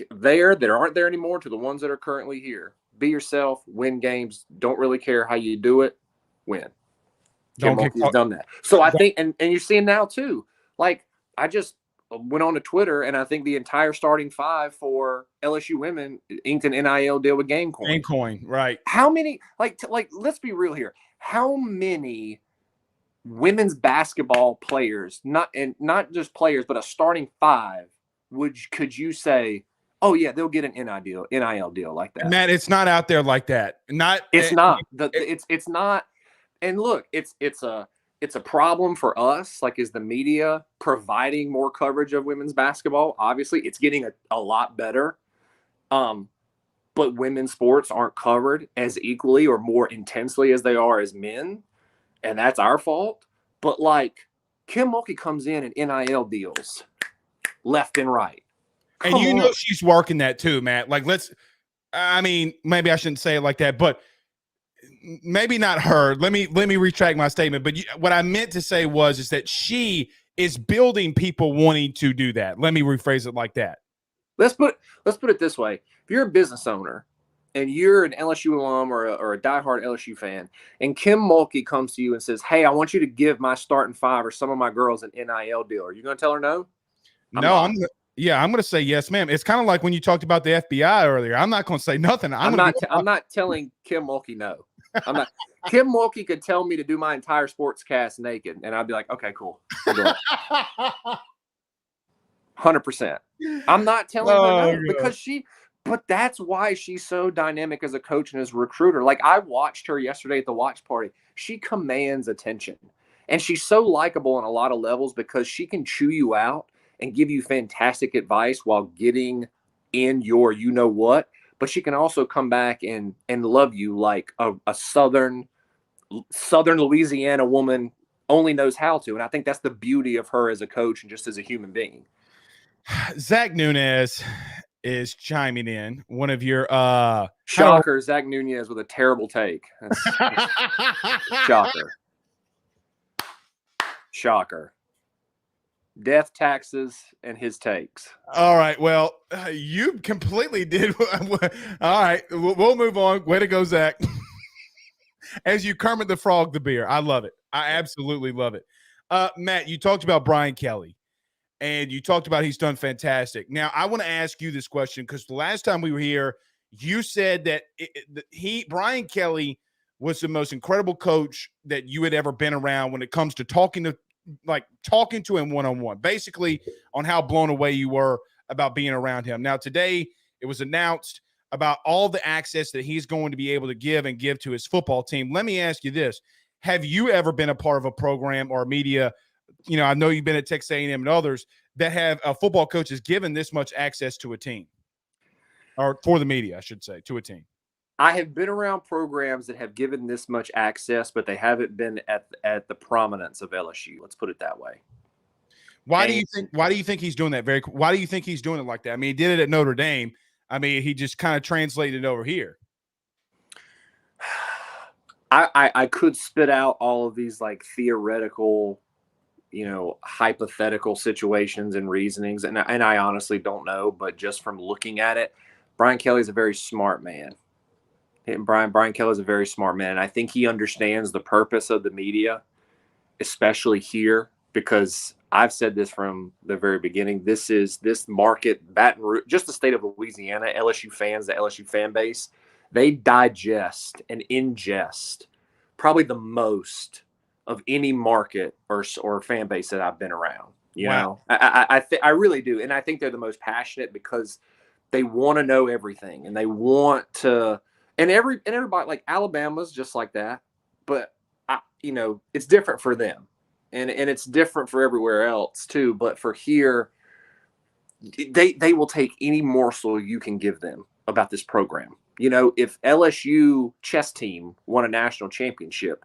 there that aren't there anymore to the ones that are currently here, be yourself, win games. Don't really care how you do it. Win. Kim Mulkey's done that. So I think, and you're seeing now too, like, I just went on to Twitter, and I think the entire starting 5 for LSU women inked an NIL deal with Gamecoin. Gamecoin, right. How many, like, let's be real here. How many women's basketball players, not just players, but a starting 5, could you say, oh yeah, they'll get an NIL deal like that? Matt, it's not out there like that. It's not. And look, it's a problem for us, like, is the media providing more coverage of women's basketball? Obviously, it's getting a lot better. But women's sports aren't covered as equally or more intensely as they are as men. And that's our fault. But, like, Kim Mulkey comes in and NIL deals left and right. And you know she's working that too, Matt. Like, maybe I shouldn't say it like that, but maybe not her. Let me retract my statement. But what I meant to say is that she is building people wanting to do that. Let me rephrase it like that. Let's put it this way. If you're a business owner and you're an LSU alum or a diehard LSU fan, and Kim Mulkey comes to you and says, hey, I want you to give my starting 5 or some of my girls an NIL deal, are you going to tell her no? I'm going to say yes, ma'am. It's kind of like when you talked about the FBI earlier. I'm not going to say nothing. I'm not telling Kim Mulkey no. I'm not. Kim Mulkey could tell me to do my entire sports cast naked, and I'd be like, okay, cool. 100%. I'm not telling her no, because but that's why she's so dynamic as a coach and as a recruiter. Like, I watched her yesterday at the watch party. She commands attention, and she's so likable on a lot of levels because she can chew you out and give you fantastic advice while getting in your you-know-what. But she can also come back and love you like a southern Louisiana woman only knows how to. And I think that's the beauty of her as a coach and just as a human being. Zach Nunez is chiming in. One of your shocker, Zach Nunez with a terrible take. Shocker. Death, taxes, and his takes. All right. Well, you completely did. All right. We'll move on. Way to go, Zach. As you Kermit the Frog the beer. I love it. I absolutely love it. Matt, you talked about Brian Kelly, and you talked about he's done fantastic. Now, I want to ask you this question because the last time we were here, you said that Brian Kelly was the most incredible coach that you had ever been around when it comes to talking to him one-on-one, basically on how blown away you were about being around him. Now, today it was announced about all the access that he's going to be able to give to his football team. Let me ask you this. Have you ever been a part of a program or media? I know you've been at Texas A&M and others that have a football coaches given this much access to a team, or for the media, I should say, to a team. I have been around programs that have given this much access, but they haven't been at the prominence of LSU. Let's put it that way. Why do you think he's doing that? Why do you think he's doing it like that? I mean, he did it at Notre Dame. I mean, he just kind of translated it over here. I could spit out all of these like theoretical, hypothetical situations and reasonings, and I honestly don't know. But just from looking at it, Brian Kelly's a very smart man. And Brian Kelly's a very smart man. And I think he understands the purpose of the media, especially here, because I've said this from the very beginning. This market, Baton Rouge, just the state of Louisiana, LSU fans, the LSU fan base, they digest and ingest probably the most of any market or fan base that I've been around. You know, I really do. And I think they're the most passionate because they want to know everything and they want to. And everybody, like Alabama's just like that, but it's different for them, and it's different for everywhere else too. But for here, they will take any morsel you can give them about this program. If LSU chess team won a national championship,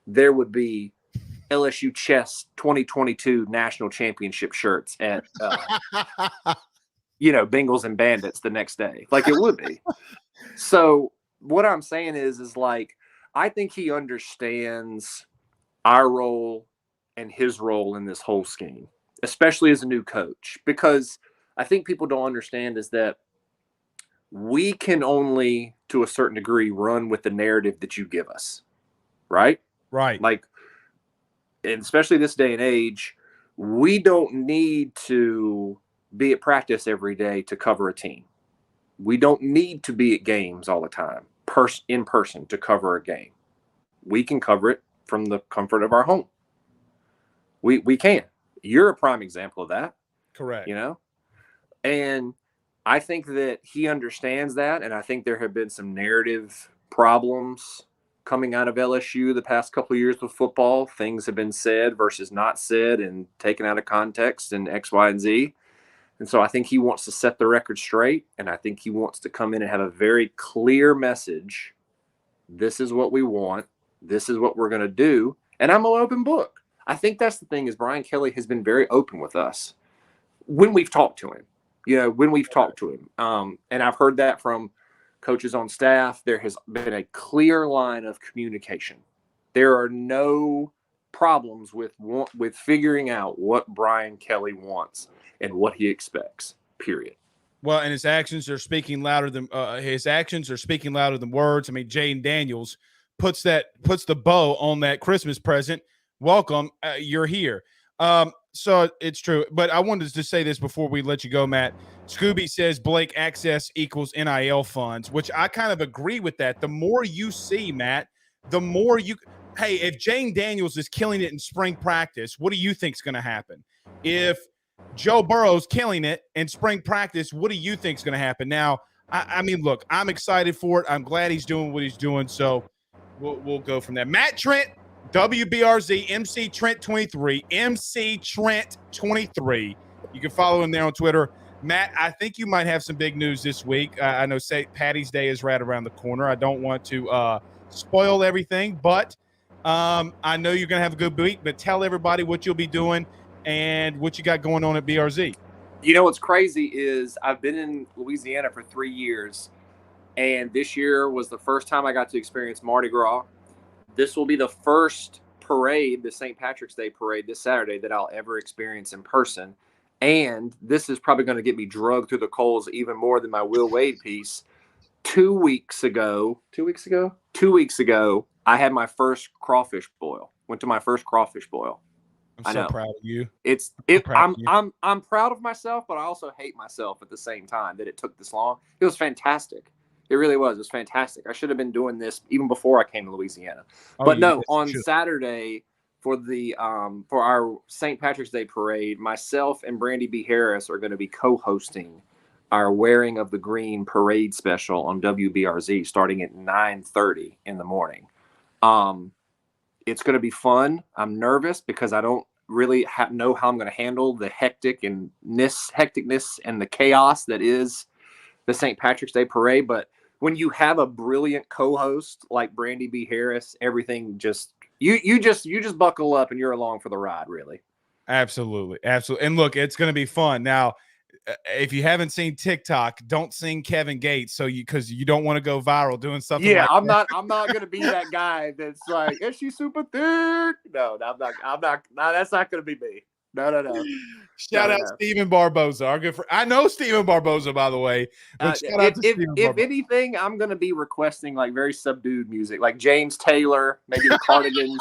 there would be LSU chess 2022 national championship shirts at Bengals and Bandits the next day, like it would be. So. What I'm saying is like, I think he understands our role and his role in this whole scheme, especially as a new coach, because I think people don't understand is that we can only, to a certain degree, run with the narrative that you give us, right? Right. Like, and especially this day and age, we don't need to be at practice every day to cover a team. We don't need to be at games all the time, in person, to cover a game. We can cover it from the comfort of our home. We can. You're a prime example of that. Correct. And I think that he understands that, and I think there have been some narrative problems coming out of LSU the past couple of years with football. Things have been said versus not said and taken out of context and X, Y, and Z. And so I think he wants to set the record straight, and I think he wants to come in and have a very clear message. This is what we want. This is what we're going to do. And I'm an open book. I think that's the thing is Brian Kelly has been very open with us when we've talked to him, and I've heard that from coaches on staff. There has been a clear line of communication. There are no problems with figuring out what Brian Kelly wants and what he expects, period. Well, and his actions are speaking louder than words. I mean, Jane Daniels puts the bow on that Christmas present. Welcome, you're here. So it's true. But I wanted to say this before we let you go, Matt. Scooby says Blake access equals NIL funds, which I kind of agree with that. The more you see, Matt, the more you – hey, if Jane Daniels is killing it in spring practice, what do you think is going to happen? If Joe Burrow's killing it in spring practice, what do you think is going to happen? Now, I mean, look, I'm excited for it. I'm glad he's doing what he's doing, so we'll go from there. Matt Trent, WBRZ, MC Trent 23, MC Trent 23. You can follow him there on Twitter. Matt, I think you might have some big news this week. I know St. Patty's Day is right around the corner. I don't want to spoil everything, but I know you're going to have a good week. But tell everybody what you'll be doing and what you got going on at BRZ. What's crazy is I've been in Louisiana for 3 years, and this year was the first time I got to experience Mardi Gras. This will be the first parade, the St. Patrick's Day parade this Saturday, that I'll ever experience in person. And this is probably going to get me drugged through the coals even more than my Will Wade piece. 2 weeks ago, I had my first crawfish boil. Went to my first crawfish boil. I'm so proud of you. I'm proud of myself, but I also hate myself at the same time that it took this long. It was fantastic. It really was. It was fantastic. I should have been doing this even before I came to Louisiana. But no, on Saturday for our St. Patrick's Day parade, myself and Brandy B. Harris are going to be co-hosting our Wearing of the Green parade special on WBRZ starting at 9:30 in the morning. It's going to be fun. I'm nervous because I don't really know how I'm going to handle the hecticness and the chaos that is the St. Patrick's Day parade. But when you have a brilliant co-host like Brandy B. Harris, everything just you just buckle up and you're along for the ride, really. Absolutely. And look, it's going to be fun. Now, if you haven't seen TikTok, don't sing Kevin Gates because you don't want to go viral doing something. Yeah, like I'm not gonna be that guy that's like, is she super thick? No, I'm not. No, that's not gonna be me. No. Shout out Steven Barboza, our good friend. I know Steven Barboza, by the way. But shout out to Steven Barboza. If anything, I'm gonna be requesting like very subdued music, like James Taylor, maybe the Cardigans,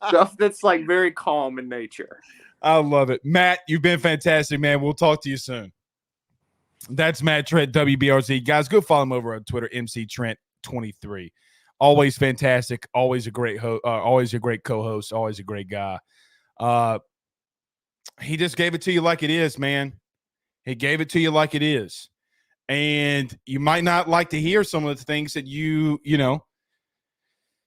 stuff that's like very calm in nature. I love it. Matt, you've been fantastic, man. We'll talk to you soon. That's Matt Trent, WBRZ. Guys, go follow him over on Twitter, MC Trent23. Always fantastic. Always a great always a great co-host. Always a great guy. He just gave it to you like it is, man. He gave it to you like it is. And you might not like to hear some of the things that you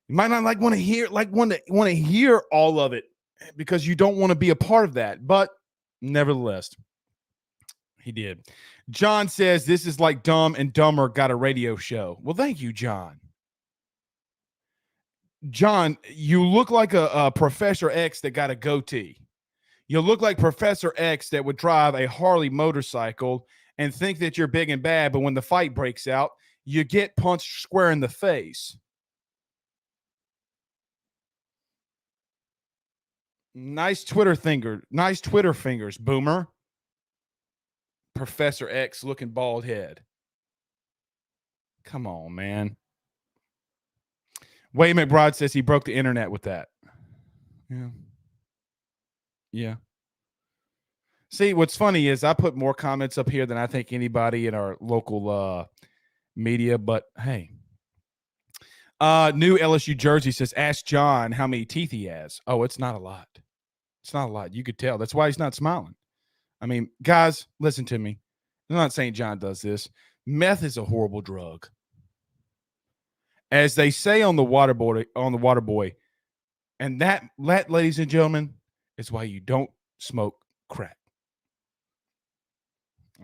might not want to hear all of it because you don't want to be a part of that. But nevertheless, he did. John says this is like Dumb and Dumber got a radio show. Well, thank you, John. John, you look like a Professor X that got a goatee. You look like Professor X that would drive a Harley motorcycle and think that you're big and bad, but when the fight breaks out, you get punched square in the face. Nice Twitter fingers, boomer. Professor X looking bald head. Come on, man. Wade McBride says he broke the internet with that. Yeah. See, what's funny is I put more comments up here than I think anybody in our local media, but hey. New LSU jersey says, ask John how many teeth he has. Oh, it's not a lot. It's not a lot. You could tell. That's why he's not smiling. I mean, guys, listen to me. I'm not saying John does this. Meth is a horrible drug. As they say on the Waterboy, and that, ladies and gentlemen, is why you don't smoke crack.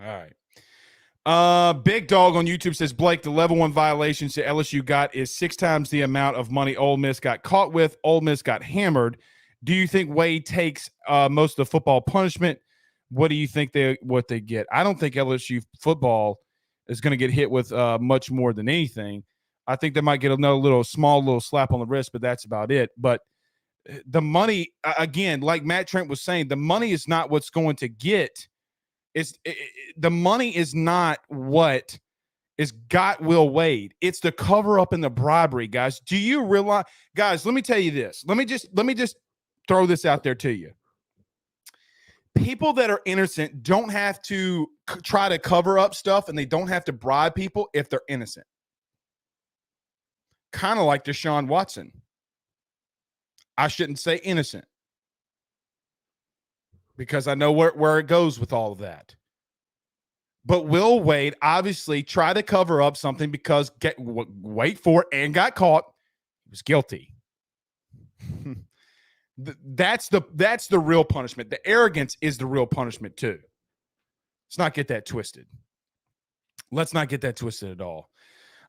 All right. Big Dog on YouTube says, Blake, the level 1 violations that LSU got is 6 times the amount of money Ole Miss got caught with. Ole Miss got hammered. Do you think Wade takes most of the football punishment? What do you think what they get? I don't think LSU football is going to get hit with much more than anything. I think they might get another small little slap on the wrist, but that's about it. But the money, again, like Matt Trent was saying, the money is not what's going to get. The money is not what is got Will Wade. It's the cover up and the bribery, guys. Do you realize, guys? Let me tell you this. Let me just throw this out there to you. People that are innocent don't have to try to cover up stuff, and they don't have to bribe people if they're innocent. Kind of like Deshaun Watson. I shouldn't say innocent because I know where it goes with all of that. But Will Wade obviously tried to cover up something because wait for it and got caught. He was guilty. That's the real punishment. The arrogance is the real punishment too. Let's not get that twisted. Let's not get that twisted at all.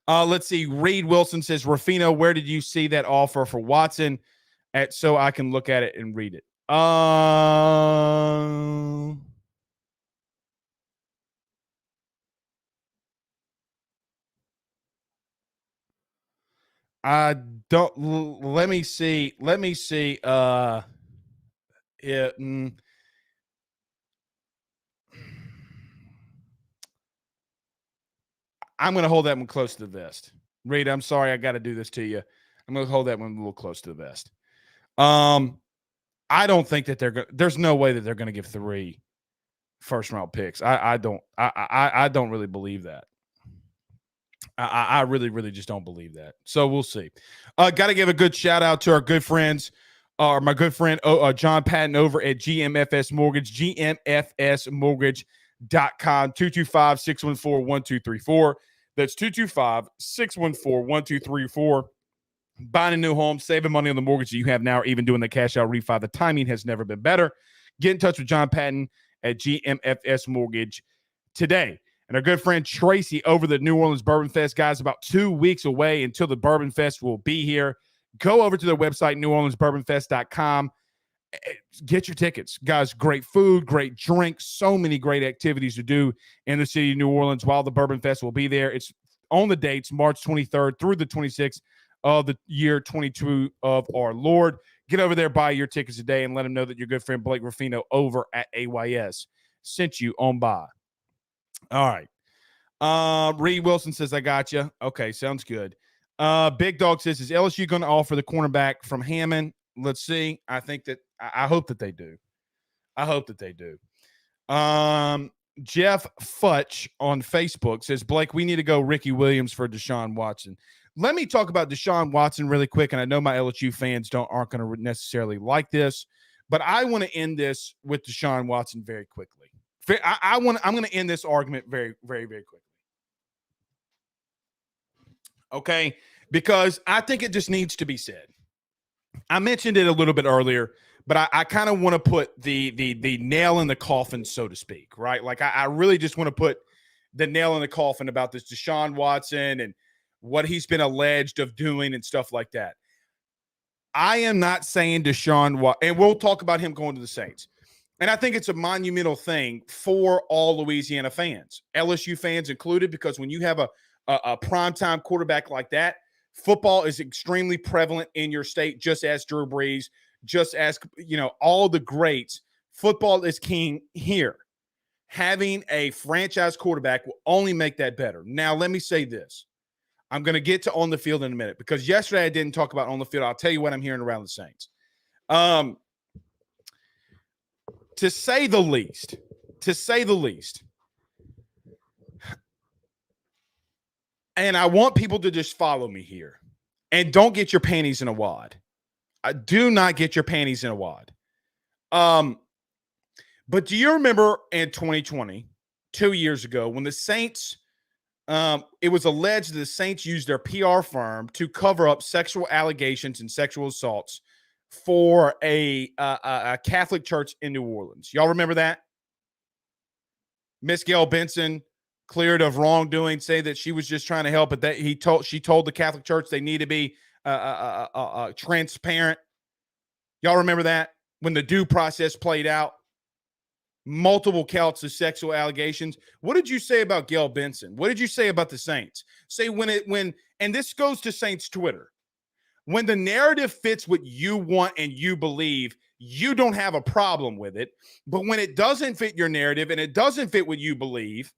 Let's see. Reed Wilson says, Rafino, where did you see that offer for Watson? So I can look at it and read it. I don't. Let me see. I'm going to hold that one close to the vest. Reed, I'm sorry I got to do this to you. I'm going to hold that one a little close to the vest. I don't think that there's no way that they're going to give 3 first-round picks. I don't really believe that. I really, really just don't believe that. So we'll see. Got to give a good shout-out to our good friends, my good friend John Patton over at GMFS Mortgage, GMFS Mortgage. 225-614-1234. That's 225-614-1234. Buying a new home, saving money on the mortgage that you have now, or even doing the cash out refi. The timing has never been better. Get in touch with John Patton at GMFS Mortgage today. And our good friend Tracy over the New Orleans Bourbon Fest, guys, about 2 weeks away until the Bourbon Fest will be here. Go over to their website, neworleansbourbonfest.com. Get your tickets. Guys, great food, great drink, so many great activities to do in the city of New Orleans while the Bourbon Fest will be there. It's on the dates, March 23rd through the 26th of the year 22 of our Lord. Get over there, buy your tickets today, and let them know that your good friend Blake Ruffino over at AYS sent you on by. All right. Reed Wilson says, I got you. Okay, sounds good. Big Dog says, is LSU going to offer the cornerback from Hammond? Let's see. I hope that they do. I hope that they do. Jeff Futch on Facebook says, Blake, we need to go Ricky Williams for Deshaun Watson. Let me talk about Deshaun Watson really quick, and I know my LSU fans aren't going to necessarily like this, but I want to end this with Deshaun Watson very quickly. I'm going to end this argument very, very, very quickly. Okay? Because I think it just needs to be said. I mentioned it a little bit earlier, but I kind of want to put the nail in the coffin, so to speak, right? Like I really just want to put the nail in the coffin about this Deshaun Watson and what he's been alleged of doing and stuff like that. I am not saying Deshaun Watson, and we'll talk about him going to the Saints. And I think it's a monumental thing for all Louisiana fans, LSU fans included, because when you have a primetime quarterback like that, football is extremely prevalent in your state, just as Drew Brees, just as, all the greats. Football is king here. Having a franchise quarterback will only make that better. Now, let me say this. I'm going to get to on the field in a minute, because yesterday I didn't talk about on the field. I'll tell you what I'm hearing around the Saints. To say the least, and I want people to just follow me here, and don't get your panties in a wad. Do not get your panties in a wad. But do you remember in 2020, 2 years ago, when the Saints, it was alleged that the Saints used their PR firm to cover up sexual allegations and sexual assaults for a Catholic church in New Orleans? Y'all remember that? Miss Gail Benson cleared of wrongdoing, say that she was just trying to help, but that she told the Catholic Church they need to be transparent. Y'all remember that when the due process played out? Multiple counts of sexual allegations. What did you say about Gail Benson? What did you say about the Saints? Say and this goes to Saints Twitter. When the narrative fits what you want and you believe, you don't have a problem with it. But when it doesn't fit your narrative and it doesn't fit what you believe,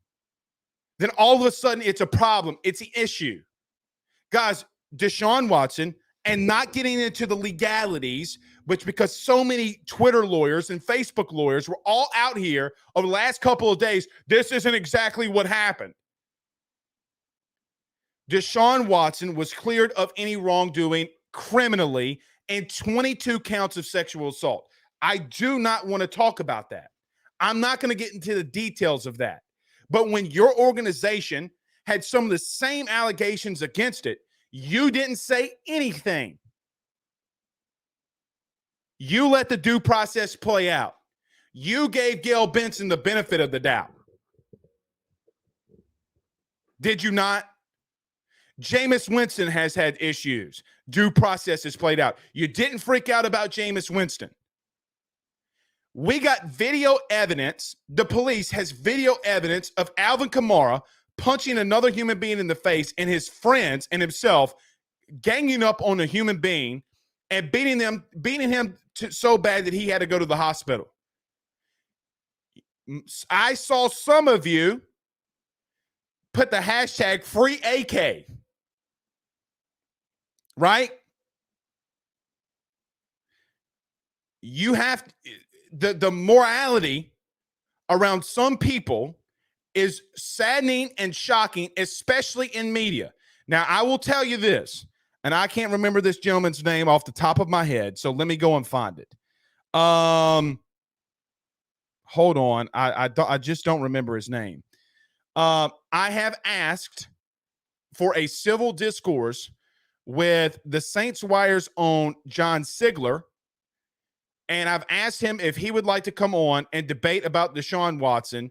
then all of a sudden it's a problem. It's the issue. Guys, Deshaun Watson, and not getting into the legalities, which because so many Twitter lawyers and Facebook lawyers were all out here over the last couple of days, this isn't exactly what happened. Deshaun Watson was cleared of any wrongdoing criminally and 22 counts of sexual assault. I do not want to talk about that. I'm not going to get into the details of that. But when your organization had some of the same allegations against it, you didn't say anything. You let the due process play out. You gave Gail Benson the benefit of the doubt. Did you not? Jameis Winston has had issues. Due process has played out. You didn't freak out about Jameis Winston. We got video evidence. The police has video evidence of Alvin Kamara punching another human being in the face, and his friends and himself ganging up on a human being and beating him so bad that he had to go to the hospital. I saw some of you put the hashtag free AK. Right? You have the morality around some people is saddening and shocking, especially in media. Now, I will tell you this, and I can't remember this gentleman's name off the top of my head, so let me go and find it. Hold hold on. I just don't remember his name. I have asked for a civil discourse with the Saints Wire's own John Sigler, and I've asked him if he would like to come on and debate about Deshaun Watson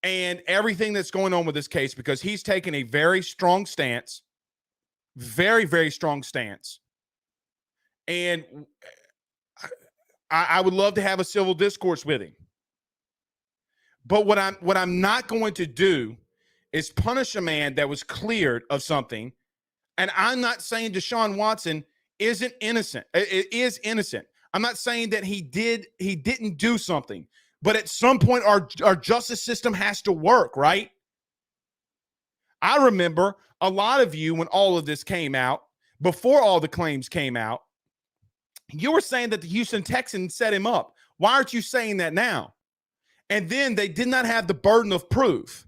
and everything that's going on with this case, because he's taken a very strong stance, very, very strong stance. And I would love to have a civil discourse with him. But what I'm not going to do is punish a man that was cleared of something. And I'm not saying Deshaun Watson isn't innocent. It is innocent. I'm not saying that he didn't do something. But at some point, our justice system has to work, right? I remember a lot of you, when all of this came out, before all the claims came out, you were saying that the Houston Texans set him up. Why aren't you saying that now? And then they did not have the burden of proof.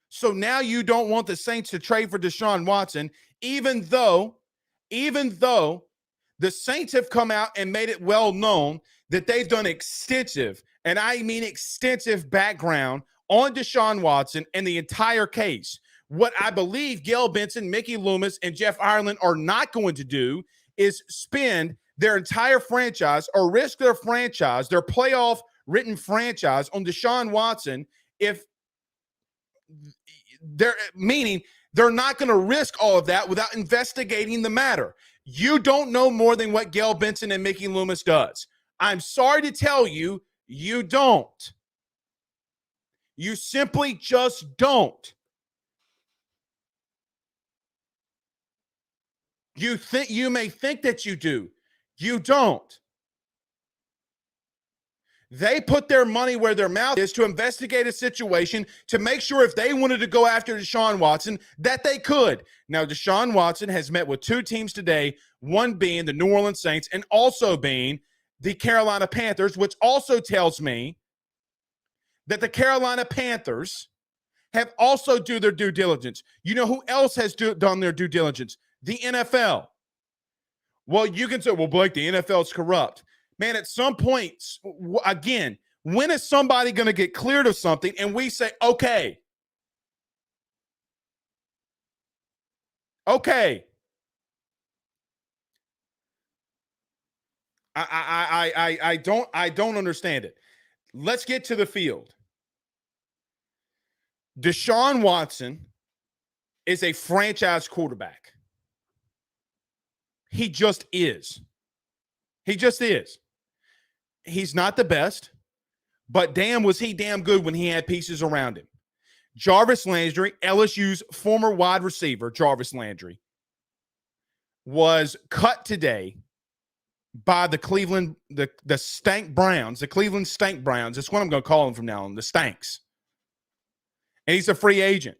So now you don't want the Saints to trade for Deshaun Watson, even though the Saints have come out and made it well known that they've done extensive, and I mean extensive, background on Deshaun Watson and the entire case. What I believe Gail Benson, Mickey Loomis, and Jeff Ireland are not going to do is spend their entire franchise or risk their franchise, their playoff written franchise, on Deshaun Watson, if they're not going to risk all of that without investigating the matter. You don't know more than what Gail Benson and Mickey Loomis does. I'm sorry to tell you, you don't. You simply just don't. You may think that you do. You don't. They put their money where their mouth is to investigate a situation to make sure if they wanted to go after Deshaun Watson, that they could. Now, Deshaun Watson has met with two teams today, one being the New Orleans Saints and also being the Carolina Panthers, which also tells me that the Carolina Panthers have also done their due diligence. You know who else has done their due diligence? The NFL. Well, you can say, well, Blake, the NFL is corrupt. Man, at some point, again, when is somebody going to get cleared of something and we say, okay, I don't understand it. Let's get to the field. Deshaun Watson is a franchise quarterback. He just is. He just is. He's not the best, but damn, was he damn good when he had pieces around him. Jarvis Landry, LSU's former wide receiver, Jarvis Landry, was cut today by the Cleveland Stank Browns, the Cleveland Stank Browns. That's what I'm going to call them from now on, the Stanks. And he's a free agent.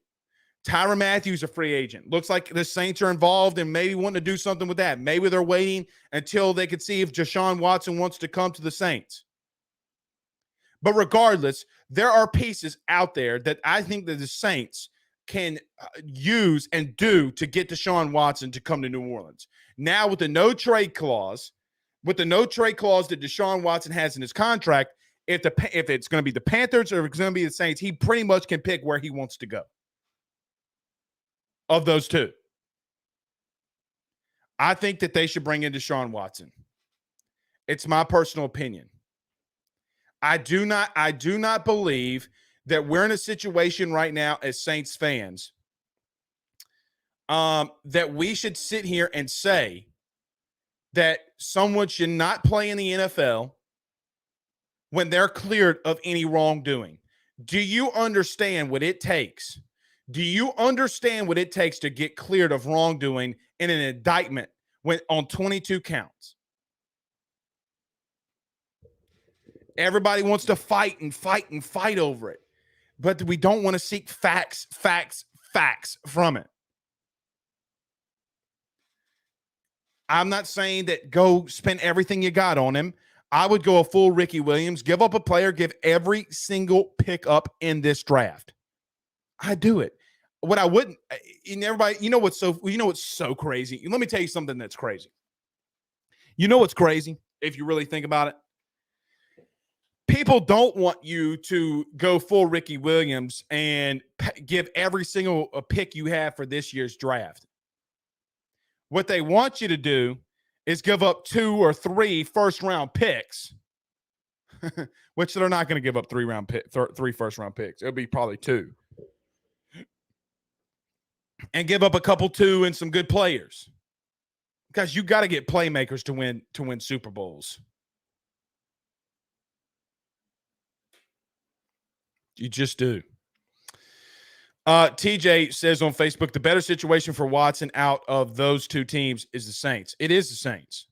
Tyrann Mathieu, a free agent. Looks like the Saints are involved and maybe wanting to do something with that. Maybe they're waiting until they could see if Deshaun Watson wants to come to the Saints. But regardless, there are pieces out there that I think that the Saints can use and do to get Deshaun Watson to come to New Orleans. Now, with the no trade clause that Deshaun Watson has in his contract, if it's going to be the Panthers or if it's going to be the Saints, he pretty much can pick where he wants to go. Of those two, I think that they should bring in Deshaun Watson. It's my personal opinion. I do not believe that we're in a situation right now as Saints fans that we should sit here and say that someone should not play in the NFL when they're cleared of any wrongdoing. Do you understand what it takes? Do you understand what it takes to get cleared of wrongdoing in an indictment on 22 counts? Everybody wants to fight over it, but we don't want to seek facts from it. I'm not saying that go spend everything you got on him. I would go a full Ricky Williams, give up a player, give every single pick up in this draft. I do it. What I wouldn't, and everybody, you know what's so crazy? Let me tell you something that's crazy. You know what's crazy, if you really think about it? people don't want you to go full Ricky Williams and give every single pick you have for this year's draft. What they want you to do is give up 2 or 3 first-round picks, which they're not going to give up 3 first-round picks. It'll be probably 2. And give up a couple 2 and some good players. Because you got to get playmakers to win Super Bowls. You just do. TJ says on Facebook, the better situation for Watson out of those 2 teams is the Saints. It is the Saints.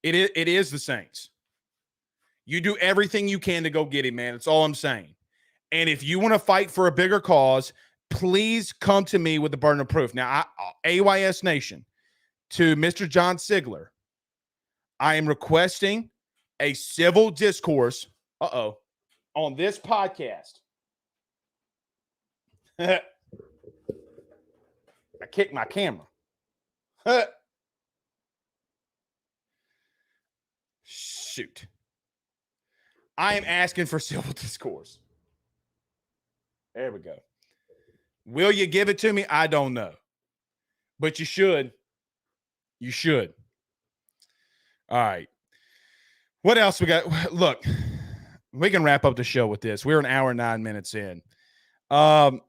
It is the Saints. You do everything you can to go get him, man. That's all I'm saying. And if you want to fight for a bigger cause, please come to me with the burden of proof. Now, AYS Nation, to Mr. John Sigler, I am requesting a civil discourse on this podcast. I kicked my camera. Shoot. I am asking for civil discourse. There we go. Will you give it to me? I don't know. But you should. You should. All right. What else we got? Look, we can wrap up the show with this. We're an hour and 9 minutes in. Damn,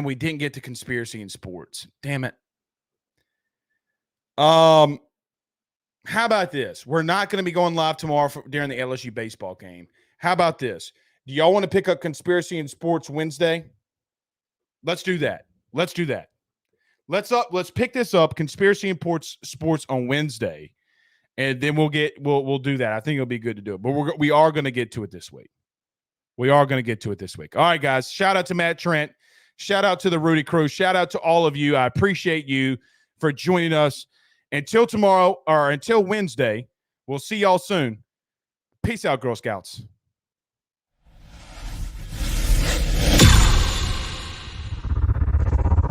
we didn't get to conspiracy in sports. Damn it. How about this? We're not going to be going live tomorrow during the LSU baseball game. How about this? Do y'all want to pick up conspiracy in sports Wednesday? Let's do that. Let's Let's pick this up, conspiracy in sports on Wednesday, and then we'll do that. I think it'll be good to do it. But we are going to get to it this week. We are going to get to it this week. All right, guys. Shout out to Matt Trent. Shout out to the Rudy crew. Shout out to all of you. I appreciate you for joining us. Until tomorrow or until Wednesday, we'll see y'all soon. Peace out, Girl Scouts.